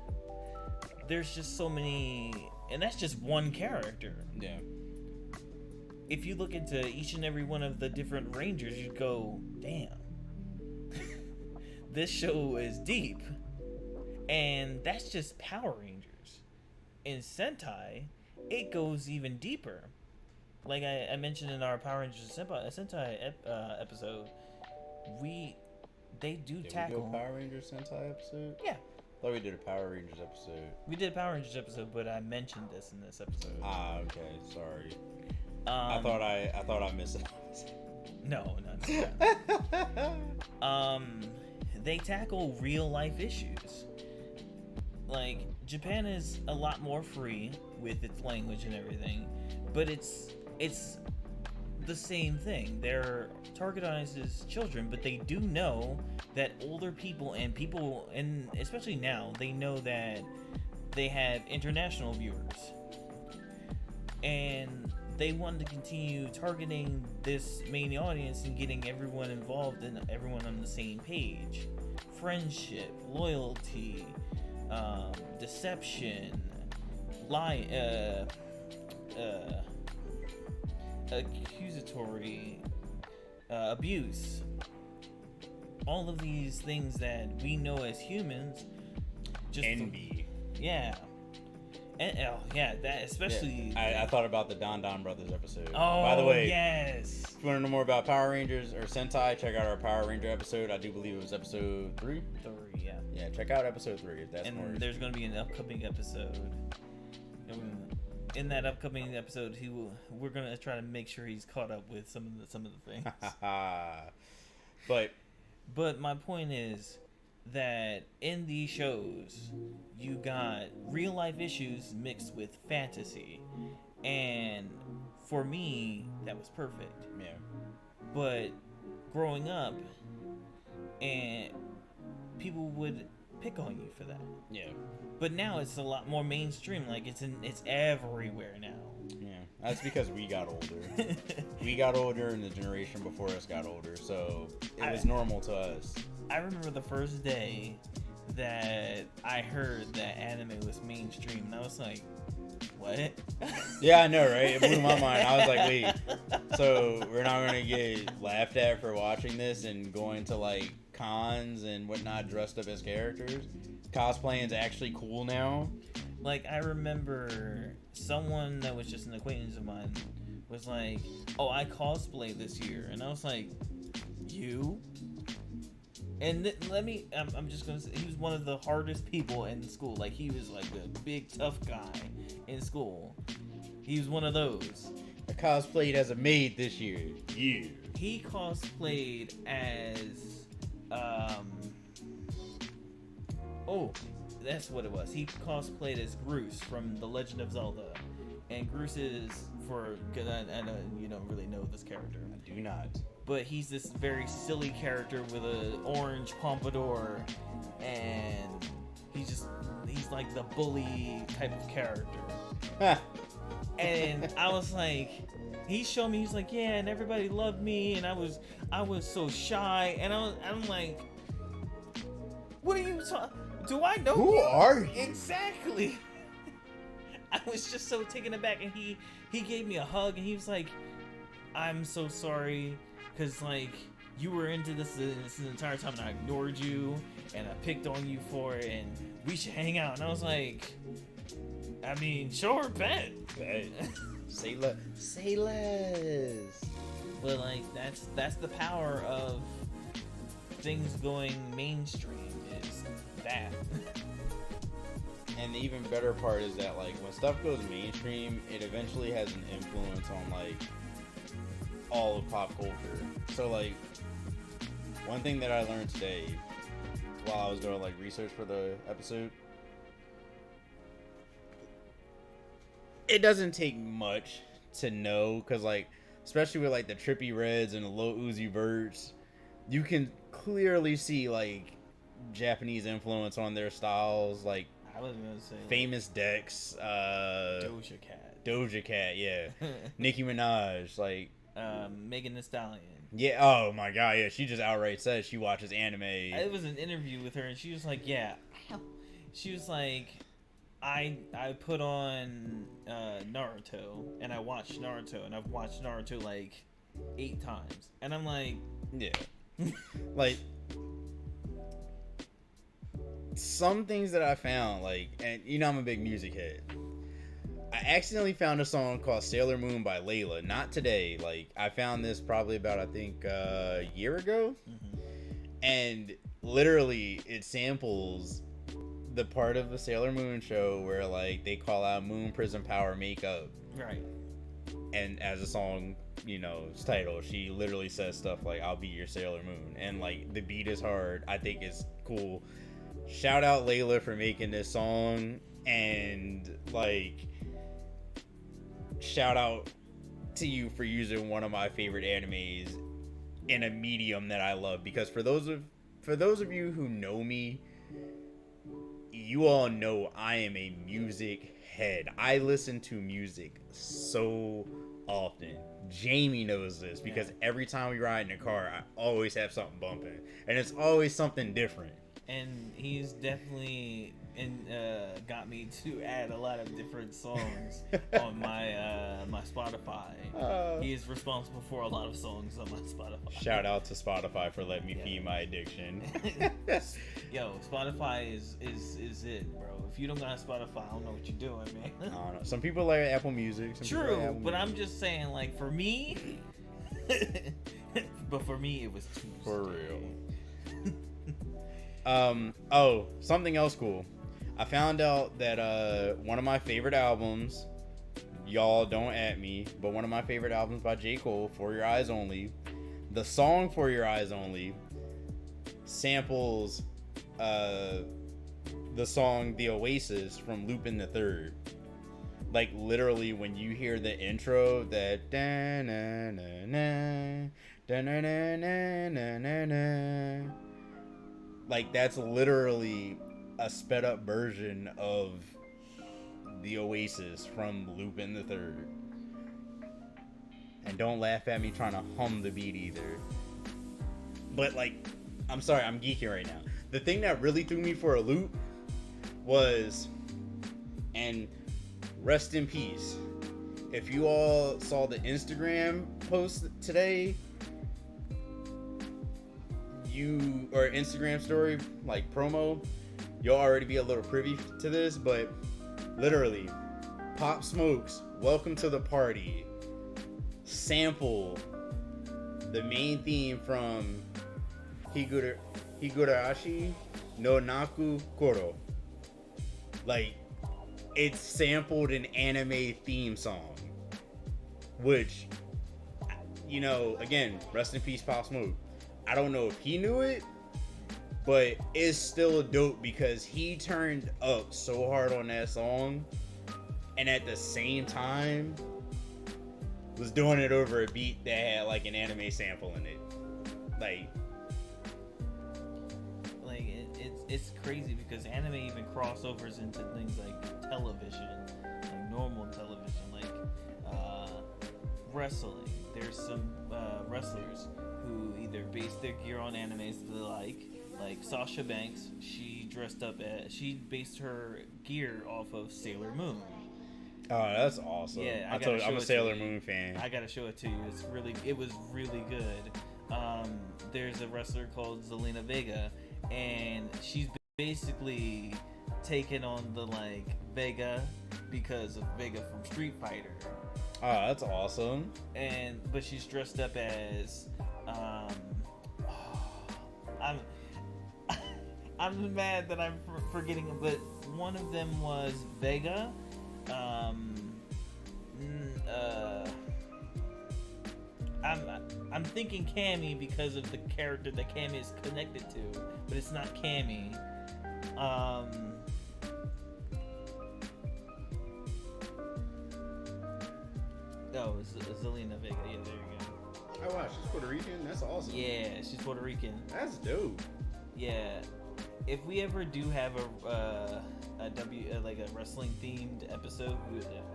There's just so many, and that's just one character. Yeah. If you look into each and every one of the different Rangers, you'd go, damn. This show is deep. And that's just Power Rangers. In Sentai, it goes even deeper. Like I mentioned in our Power Rangers Sentai episode, they do tackle. Did we do a Power Rangers Sentai episode? Yeah. I thought we did a Power Rangers episode. We did a Power Rangers episode, but I mentioned this in this episode. Ah, okay, sorry. I thought I missed it. No. They tackle real life issues. Like, Japan is a lot more free with its language and everything, but it's the same thing. Their target audience is children, but they do know that older people, and especially now, they know that they have international viewers. And they wanted to continue targeting this main audience and getting everyone involved and everyone on the same page. Friendship, loyalty, deception, accusatory, abuse. All of these things that we know as humans. Just envy. Yeah. And that especially. Yeah. I thought about the Don Brothers episode. Oh, by the way, yes. If you want to know more about Power Rangers or Sentai, check out our Power Ranger episode. I do believe it was episode 3. 3, yeah. Yeah, check out episode 3 if that's and more. And there's going to be an upcoming episode. In that upcoming episode, we're going to try to make sure he's caught up with some of the things. But my point is that in these shows, you got real life issues mixed with fantasy, and for me, that was perfect. Yeah. But growing up, and people would pick on you for that. Yeah. But now it's a lot more mainstream. Like it's everywhere now. Yeah, that's because we got older. We got older, and the generation before us got older, so it was normal to us. I remember the first day that I heard that anime was mainstream, and I was like, what? Yeah, I know, right? It blew my mind. I was like, wait, so we're not going to get laughed at for watching this and going to, like, cons and whatnot dressed up as characters? Cosplaying's actually cool now? Like, I remember someone that was just an acquaintance of mine was like, oh, I cosplay this year. And I was like, You. And I'm just gonna say, he was one of the hardest people in school. Like, he was like a big, tough guy in school. He was one of those. I cosplayed as a maid this year. Yeah. He cosplayed as, oh, that's what it was. He cosplayed as Groose from The Legend of Zelda. And Groose is, because I know you don't really know this character. I do not. But he's this very silly character with an orange pompadour, and he's like the bully type of character. And I was like, he showed me, he's like, yeah, and everybody loved me, and I was so shy, and I'm like, what are you talking? Do I know who you? are you? Exactly. I was just so taken aback, and he gave me a hug, and he was like, I'm so sorry, because, like, you were into this entire time, and I ignored you, and I picked on you for it, and we should hang out. And I was like, I mean, sure, bet. Say less. But, like, that's the power of things going mainstream, is that. And the even better part is that, like, when stuff goes mainstream, it eventually has an influence on, like, all of pop culture. So, like, one thing that I learned today while I was doing, like, research for the episode, it doesn't take much to know, because, like, especially with, like, the Trippie Reds and the Lil Uzi Verts, you can clearly see, like, Japanese influence on their styles, like, I was gonna say Famous Dex, Doja Cat, yeah. Nicki Minaj, like, Megan Thee Stallion. Yeah, oh my god, yeah, she just outright says she watches anime. It was an interview with her, and she was like, yeah. She was like, I put on Naruto, and I watched Naruto, and I've watched Naruto like 8 times. And I'm like... Yeah. Like, some things that I found, like, and you know I'm a big music head. I accidentally found a song called Sailor Moon by Layla. Not today. Like, I found this probably about, I think, a year ago. Mm-hmm. And literally, it samples the part of the Sailor Moon show where, like, they call out Moon Prism Power Makeup. Right. And as a song, you know, its title, she literally says stuff like, I'll be your Sailor Moon. And, like, the beat is hard. I think it's cool. Shout out Layla for making this song. And, like... shout out to you for using one of my favorite animes in a medium that I love, because for those of you who know me, you all know I am a music head. I listen to music so often. Jamie knows this because every time we ride in the car, I always have something bumping, and it's always something different. And he's definitely got me to add a lot of different songs on my my Spotify. He is responsible for a lot of songs on my Spotify. Shout out to Spotify for letting me feed my addiction. Yo, Spotify is it, bro. If you don't got Spotify, I don't know what you're doing, man. I don't know. Some people like Apple Music. True, like Apple Music. I'm just saying, like, for me, but for me, it was Tuesday. For real. Something else cool. I found out that one of my favorite albums, y'all don't at me, but one of my favorite albums by J. Cole, For Your Eyes Only, the song For Your Eyes Only samples the song The Oasis from Lupin the Third. Like, literally, when you hear the intro, that da-na-na-na, da-na-na-na-na-na, like, that's literally a sped up version of The Oasis from Lupin the Third. And don't laugh at me trying to hum the beat either. But, like, I'm sorry, I'm geeking right now. The thing that really threw me for a loop was, and rest in peace, if you all saw the Instagram post today, or Instagram story, like, promo, you'll already be a little privy to this, but literally, Pop Smoke's Welcome to the Party sample the main theme from Higurashi no Naku Koro. Like, it sampled an anime theme song, which, you know, again, rest in peace, Pop Smoke. I don't know if he knew it, but it's still dope because he turned up so hard on that song, and at the same time was doing it over a beat that had like an anime sample in it. It's crazy because anime even crossovers into things like television, like normal television, like wrestling. There's some wrestlers who either base their gear on animes they like Sasha Banks. She based her gear off of Sailor Moon. Oh, that's awesome. Yeah, I'm a Sailor Moon fan. I gotta show it to you. It was really good. There's a wrestler called Zelina Vega, and she's basically taken on the like Vega because of Vega from Street Fighter. Oh, that's awesome. But she's dressed up as I'm mad that I'm forgetting, but one of them was Vega. I'm thinking Cammy because of the character that Cammy is connected to, but it's not Cammy. Zelina Vega. Yeah, there you go. Oh wow, she's Puerto Rican. That's awesome. Yeah, she's Puerto Rican. That's dope. Yeah, if we ever do have a wrestling themed episode,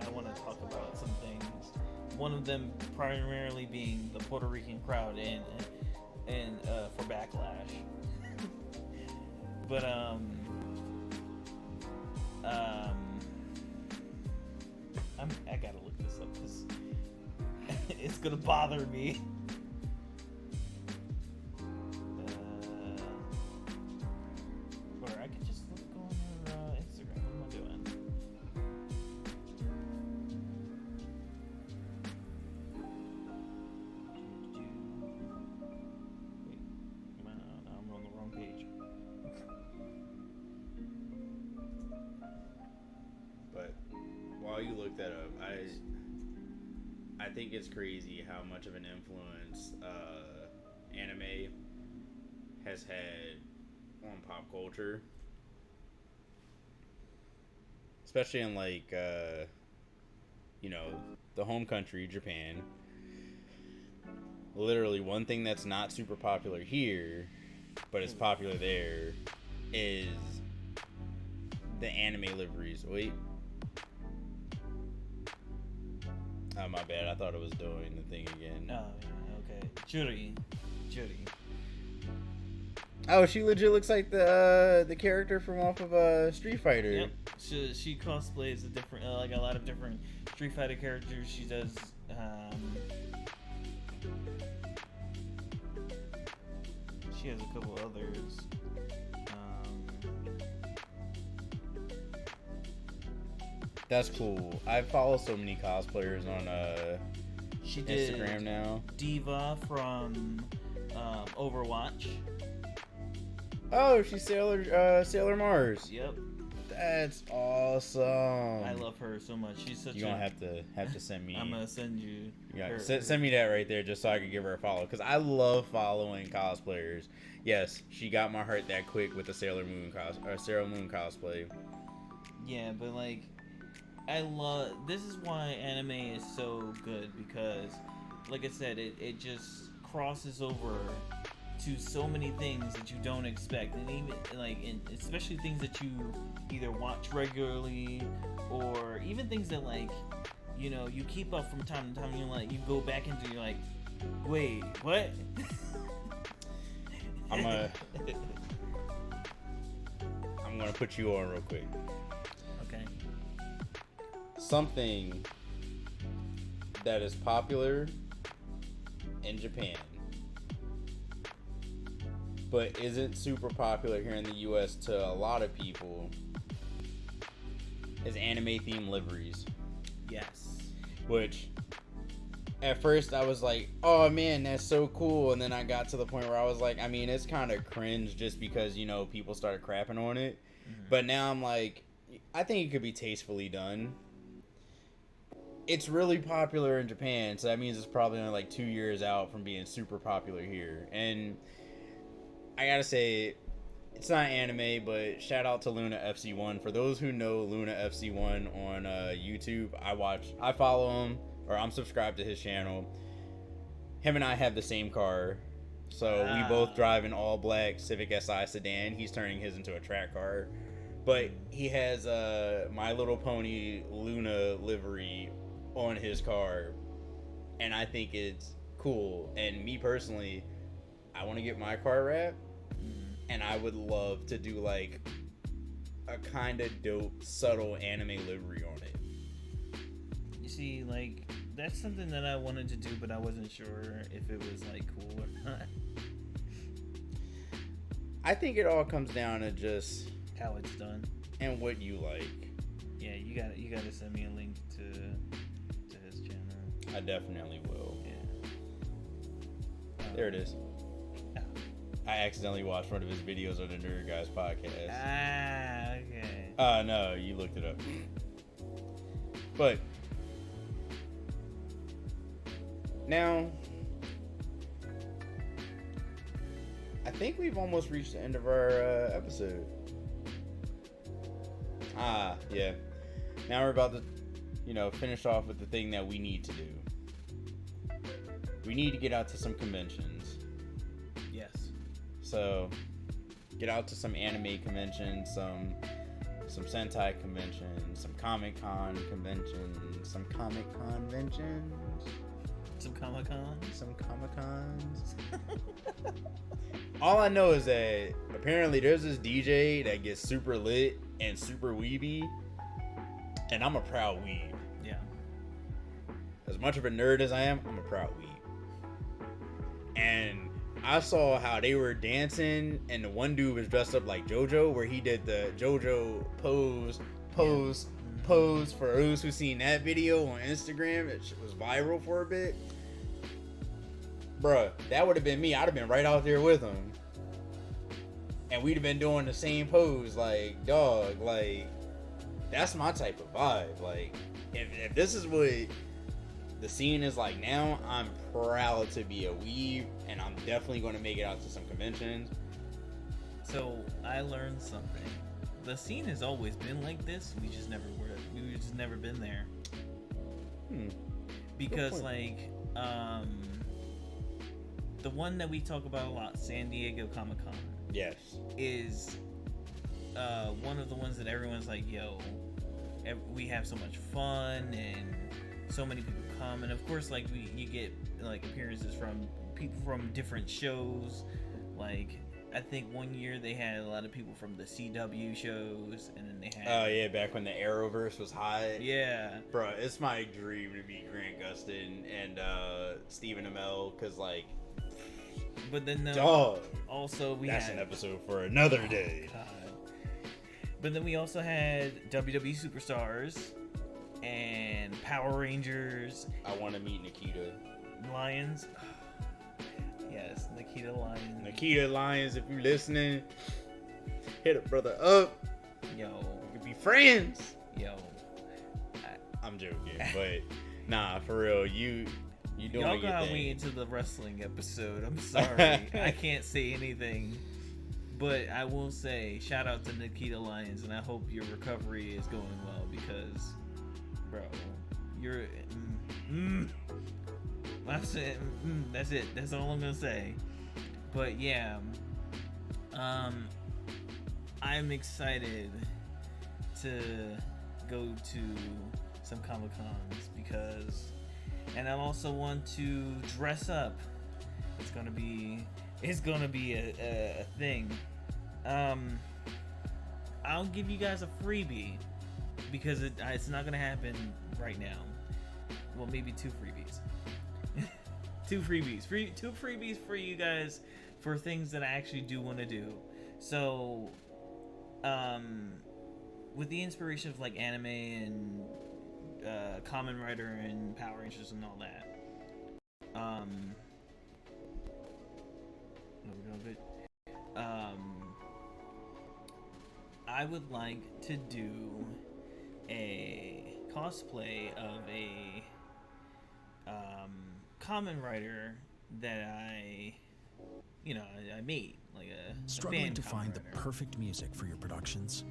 I want to talk about some things. One of them primarily being the Puerto Rican crowd and for Backlash. But I gotta look this up because it's gonna bother me. Or I could just go on her Instagram. What am I doing? Wait, I'm on the wrong page. But while you look that up, I think it's crazy how much of an influence anime has had on pop culture, especially in like the home country, Japan. Literally, one thing that's not super popular here, but it's popular there, is the anime liveries. Wait. Oh, my bad. I thought it was doing the thing again. Oh, yeah, okay. Jury. Oh, she legit looks like the character from off of Street Fighter. Yep. She cosplays a different, like a lot of different Street Fighter characters. She does. She has a couple others. That's cool. I follow so many cosplayers on she did Instagram now. Diva from Overwatch. Oh, she's Sailor Mars. Yep. That's awesome. I love her so much. She's such. You're gonna have to send me. I'm gonna send you. Send me that right there, just so I can give her a follow. Cause I love following cosplayers. Yes, she got my heart that quick with the Sailor Moon cosplay. Yeah, but like, this is why anime is so good, because like I said, it just crosses over to so many things that you don't expect, and even especially things that you either watch regularly, or even things that you keep up from time to time, and you go back into, you're like, wait, what? I'm gonna put you on real quick. Okay. Something that is popular in Japan, but isn't super popular here in the US to a lot of people, is anime themed liveries. Yes. Which, at first I was like, oh man, that's so cool. And then I got to the point where I was like, I mean, it's kind of cringe just because, you know, people started crapping on it. But now I'm like, I think it could be tastefully done. It's really popular in Japan, so that means it's probably only like 2 years out from being super popular here. And I gotta say, it's not anime, but shout out to Luna FC1. For those who know Luna FC1 on YouTube, I follow him, or I'm subscribed to his channel. Him and I have the same car, so we both drive an all black Civic Si sedan. He's turning his into a track car, but he has My Little Pony Luna livery on his car, and I think it's cool. And me personally, I want to get my car wrapped. And I would love to do like a kind of dope, subtle anime livery on it. You see, like, that's something that I wanted to do, but I wasn't sure if it was like cool or not. I think it all comes down to just how it's done and what you like. Yeah, you gotta send me a link to his channel. I definitely will. Yeah. There it is. I accidentally watched one of his videos on the NerdGuys podcast. Okay. No, you looked it up. But now, I think we've almost reached the end of our episode. Yeah. Now we're about to, finish off with the thing that we need to do. We need to get out to some conventions. Yes. So, get out to some anime conventions, some Sentai conventions, some Comic-Con conventions, some Comic conventions. Some Comic-Cons? Some Comic-Cons. All I know is that apparently there's this DJ that gets super lit and super weeby, and I'm a proud weeb. Yeah. As much of a nerd as I am, I'm a proud weeb. And I saw how they were dancing, and the one dude was dressed up like JoJo, where he did the JoJo pose. For those who seen that video on Instagram, it was viral for a bit. Bruh, that would have been me. I'd have been right out there with him. And we'd have been doing the same pose, like, dog, like, that's my type of vibe. Like, if this is what the scene is like now, I'm proud to be a weeb, and I'm definitely going to make it out to some conventions. So I learned something. The scene has always been like this. We just never been there. Because like the one that we talk about a lot, San Diego Comic-Con. Yes. Is one of the ones that everyone's like, yo, we have so much fun and so many people come, and of course, like you get like appearances from people from different shows. Like I think one year they had a lot of people from the CW shows, and then they had back when the Arrowverse was hot. Yeah, bro, it's my dream to meet Grant Gustin and Stephen Amell, because like, but then dog, also that's an episode for another day. God. But then we also had WWE Superstars and Power Rangers. I want to meet Nikita Lyons. Yes, Nikita Lyons. Nikita Lyons, if you're listening, hit a brother up. Yo, we could be friends. Yo, I'm joking, but nah, for real, you doing your thing. Y'all got me into the wrestling episode. I'm sorry, I can't say anything. But I will say, shout out to Nikita Lyons, and I hope your recovery is going well, because, bro, you're... That's it. That's it. That's all I'm gonna say. But yeah, I'm excited to go to some Comic-Cons because, and I also want to dress up. It's gonna be a thing. I'll give you guys a freebie because it's not gonna happen right now. Well, maybe two freebies. Two freebies for you guys for things that I actually do want to do. So, with the inspiration of like anime and Kamen Rider and Power Rangers and all that, no, we're doing good. I would like to do a cosplay of a common writer that I made, like a Struggling fan to common find the writer. perfect music for your productions?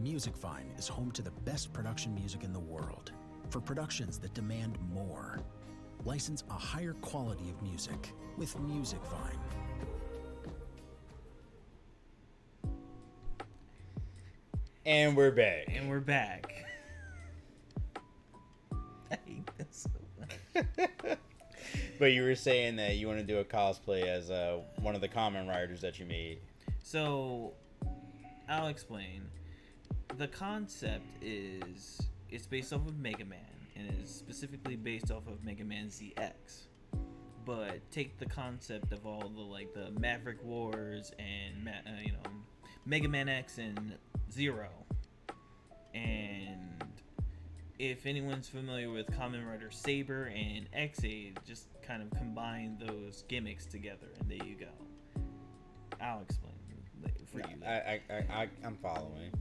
Musicvine is home to the best production music in the world for productions that demand more. License a higher quality of music with Musicvine. And we're back. And we're back. I hate this so much. But you were saying that you want to do a cosplay as one of the common writers that you made. So, I'll explain. The concept is it's based off of Mega Man, and it's specifically based off of Mega Man ZX. But take the concept of all the Maverick Wars and Mega Man X and Zero, and if anyone's familiar with Kamen Rider Saber and X-Aid, just kind of combine those gimmicks together, and there you go. I'll explain for you. I'm following.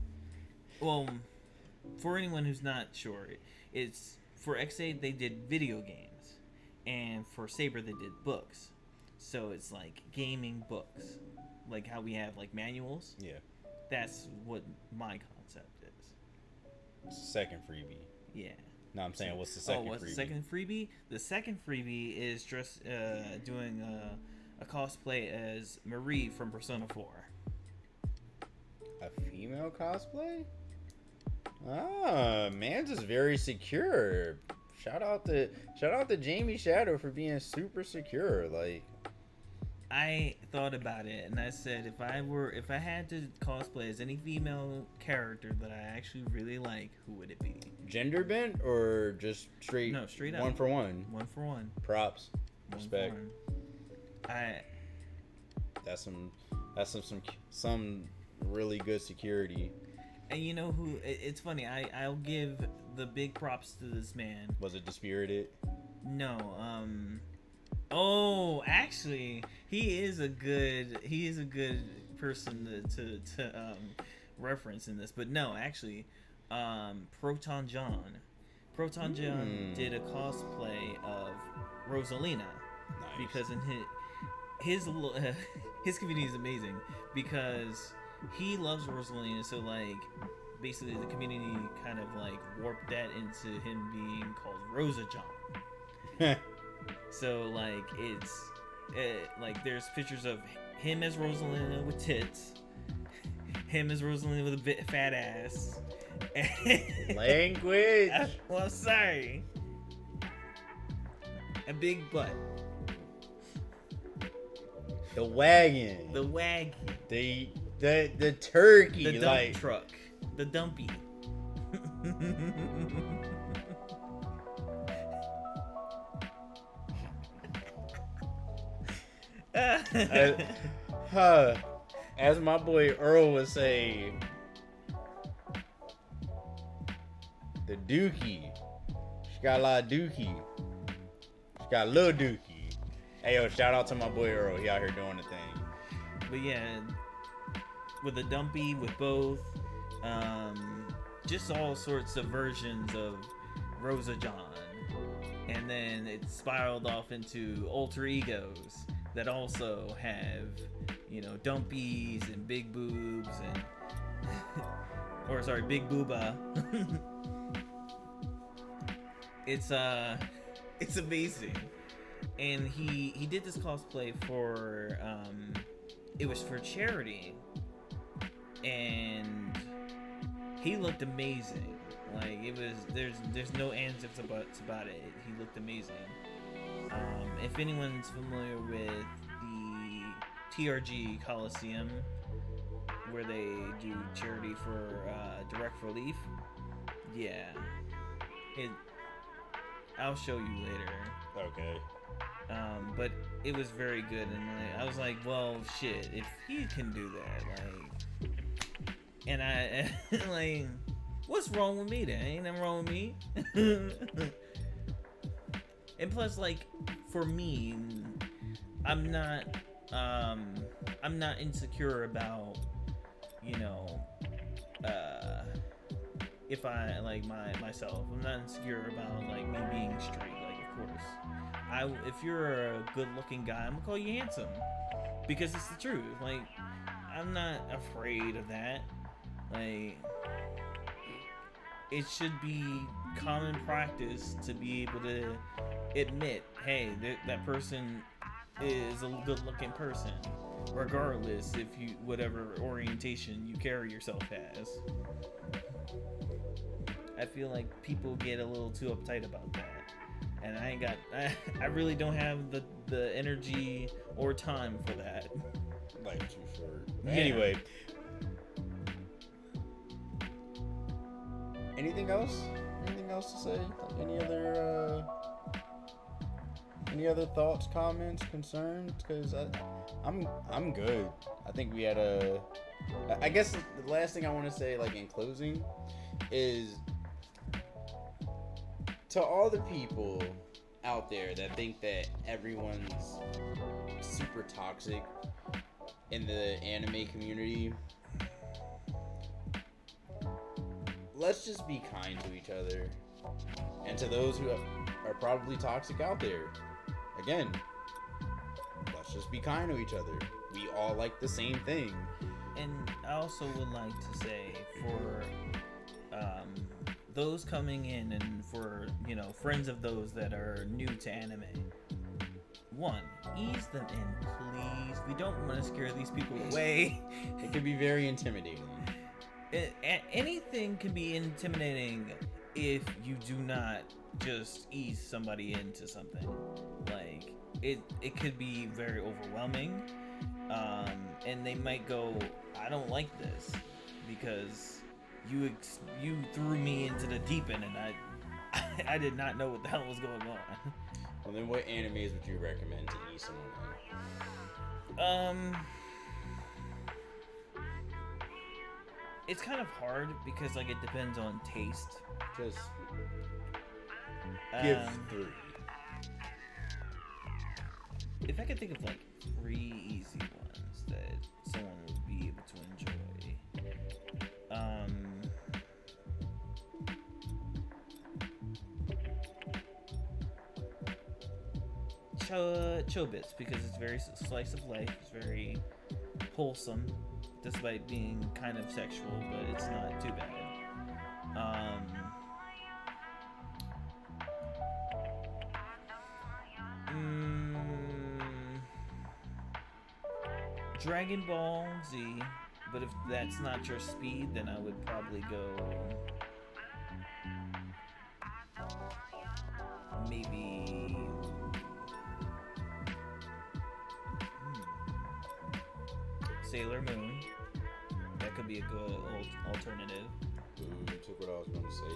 Well, for anyone who's not sure, it's for X-Aid they did video games, and for Saber they did books. So it's like gaming books, like how we have like manuals. Yeah. That's what my concept is. Second freebie. Yeah. No, I'm saying, what's the second freebie? What's the second freebie? The second freebie is just doing a cosplay as Marie from Persona 4. A female cosplay? Ah, man's is very secure. Shout out to Jamie Shadow for being super secure. Like, I thought about it and I said if I had to cosplay as any female character that I actually really like, who would it be? gender bent or just straight? No, straight up. One for one. One for one. Props. One Respect. for one. That's some really good security. And you know who? It's funny. I'll give the big props to this man. Was it Dispirited? No. Oh, actually, he is a good person to reference in this. But no, actually, Proton John did a cosplay of Rosalina. Nice. Because in his community is amazing because he loves Rosalina, so like basically the community kind of like warped that into him being called Rosa John. So like it's like there's pictures of him as Rosalina with tits, him as Rosalina with a bit fat ass. Language. Well, sorry. A big butt. The wagon. The wagon. The turkey. The dump truck. The dumpy. As my boy Earl would say, the dookie. She got a lot of dookie. She got a little dookie. Hey, yo, shout out to my boy Earl. He out here doing the thing. But yeah, with the dumpy, with both, just all sorts of versions of Rosa John. And then it spiraled off into alter egos that also have, dumpies and big boobs and, or sorry, big booba. It's amazing. And he did this cosplay for it was for charity, and he looked amazing. Like it was there's no ands ifs about it. He looked amazing. If anyone's familiar with the TRG Coliseum, where they do charity for direct relief, yeah, I'll show you later. Okay. But it was very good, and I was like, well, shit, if he can do that, like, and I like, what's wrong with me then? Ain't nothing wrong with me. And plus, like, for me, I'm not insecure about, you know, if I like myself. I'm not insecure about like me being straight. Like, of course, if you're a good-looking guy, I'm gonna call you handsome because it's the truth. Like, I'm not afraid of that. Like, it should be common practice to be able to admit, hey, that person is a good-looking person, regardless if you whatever orientation you carry yourself as. I feel like people get a little too uptight about that, and I really don't have the energy or time for that. Like, too short. Yeah. Anyway. Anything else? Anything else to say? Any other thoughts, comments, concerns? Because I'm good. I think we had I guess the last thing I want to say, like in closing, is to all the people out there that think that everyone's super toxic in the anime community. Let's just be kind to each other. And to those who are probably toxic out there, again, let's just be kind to each other. We all like the same thing. And I also would like to say for those coming in and for, you know, friends of those that are new to anime, one, ease them in, please. We don't want to scare these people away. It can be very intimidating. Anything can be intimidating if you do not just ease somebody into something. Like, it could be very overwhelming, and they might go, I don't like this because you threw me into the deep end, and I did not know what the hell was going on. Well, then what animes would you recommend to ease someone in? It's kind of hard because, like, it depends on taste. Just give 3. If I could think of, like, 3 easy ones that someone would be able to enjoy. Chobits, because it's very slice of life. It's very wholesome, despite being kind of sexual, but it's not too bad. Dragon Ball Z, but if that's not your speed, then I would probably go maybe Sailor Moon. That could be a good alternative. Ooh, you took what I was going to say.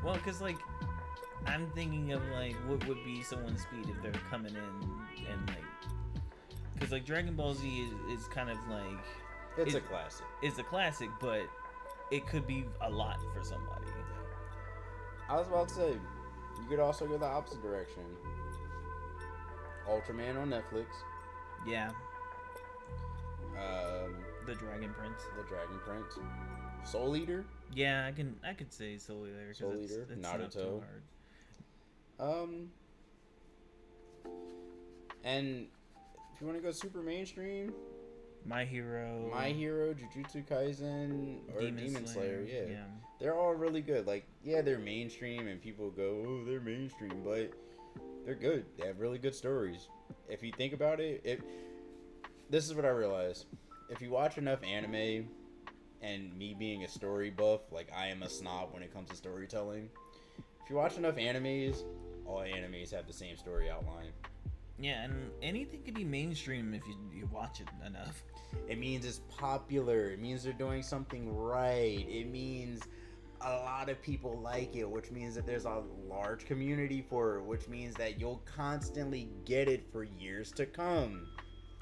Well, because, like, I'm thinking of, like, what would be someone's speed if they're coming in and, like, because, like, Dragon Ball Z is kind of like... It's a classic. It's a classic, but it could be a lot for somebody. I was about to say, you could also go the opposite direction. Ultraman on Netflix. Yeah. The Dragon Prince. The Dragon Prince. Soul Eater. Yeah, I could say Soul Eater. Soul Eater. It's Naruto. not too hard. And if you want to go super mainstream, My Hero, Jujutsu Kaisen, or Demon Slayer, yeah. They're all really good. Like, yeah, they're mainstream, and people go, oh, they're mainstream, but they're good. They have really good stories. If you think about it, this is what I realized. If you watch enough anime, and me being a story buff, like I am a snob when it comes to storytelling, if you watch enough animes, all animes have the same story outline. Yeah, and anything can be mainstream if you watch it enough. It means it's popular. It means they're doing something right. It means a lot of people like it, which means that there's a large community for it, which means that you'll constantly get it for years to come.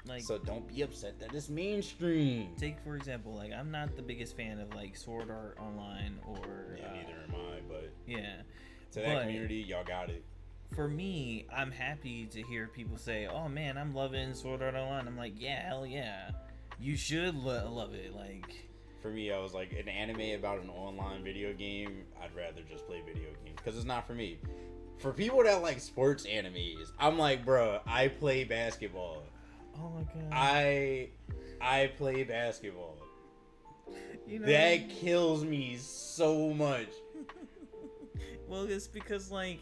Like, so don't be upset that it's mainstream. Take, for example, like, I'm not the biggest fan of, like, Sword Art Online or... Yeah, neither am I, but... Yeah. To that community, y'all got it. for me, I'm happy to hear people say, "Oh man, I'm loving Sword Art Online." I'm like, "Yeah, hell yeah, you should love it." Like, For me, I was like, an anime about an online video game, I'd rather just play video games because it's not for me. For people that like sports animes, I'm like, bro, I play basketball. oh my god, I play basketball. you know, That kills me so much. well, it's because like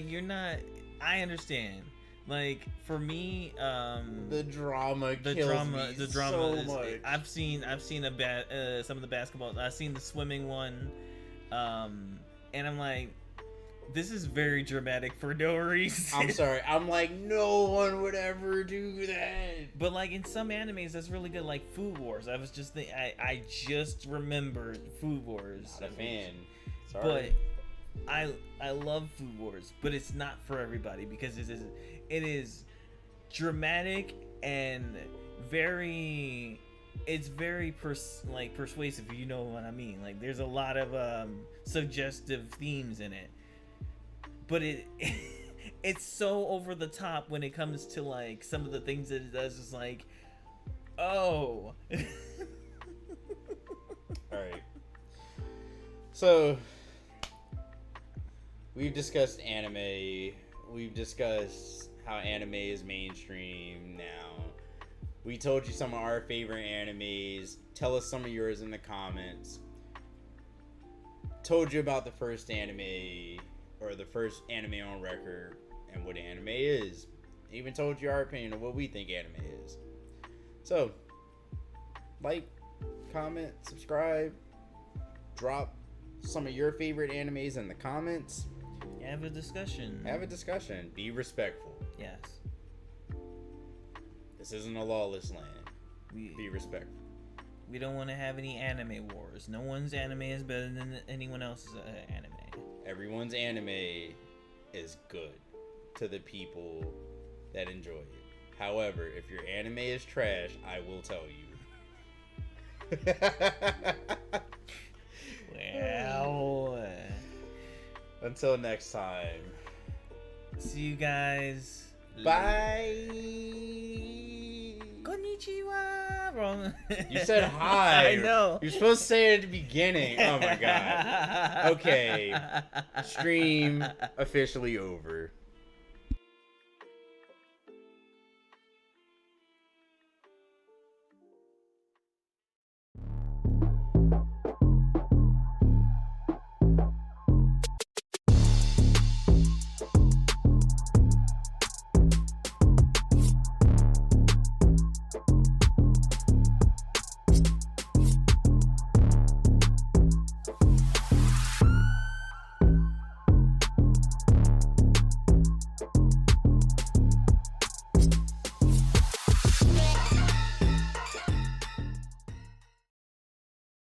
you're not. I understand. Like for me, The drama kills me so much. I've seen some of the basketball. I've seen the swimming one, and I'm like, this is very dramatic for no reason. I'm sorry. I'm like, no one would ever do that. But like in some animes, that's really good. Like Food Wars. I was just I just remembered Food Wars. Not a fan. But Sorry. I love Food Wars, but it's not for everybody because it is dramatic and very persuasive, if you know what I mean. Like there's a lot of suggestive themes in it, but it's so over the top when it comes to like some of the things that it does. Is like, oh. All right. So we've discussed anime. We've discussed how anime is mainstream now. We told you some of our favorite animes. Tell us some of yours in the comments. Told you about the first anime, or the first anime on record, and what anime is. Even told you our opinion of what we think anime is. So, like, comment, subscribe, drop some of your favorite animes in the comments. Have a discussion. Have a discussion. Be respectful. Yes. This isn't a lawless land. Be respectful. We don't want to have any anime wars. No one's anime is better than anyone else's anime. Everyone's anime is good to the people that enjoy it. However, if your anime is trash, I will tell you. Well, Until next time. see you guys. Bye. Konnichiwa. Wrong. You said hi. I know. You're supposed to say it at the beginning. Oh my god. Okay. Stream officially over.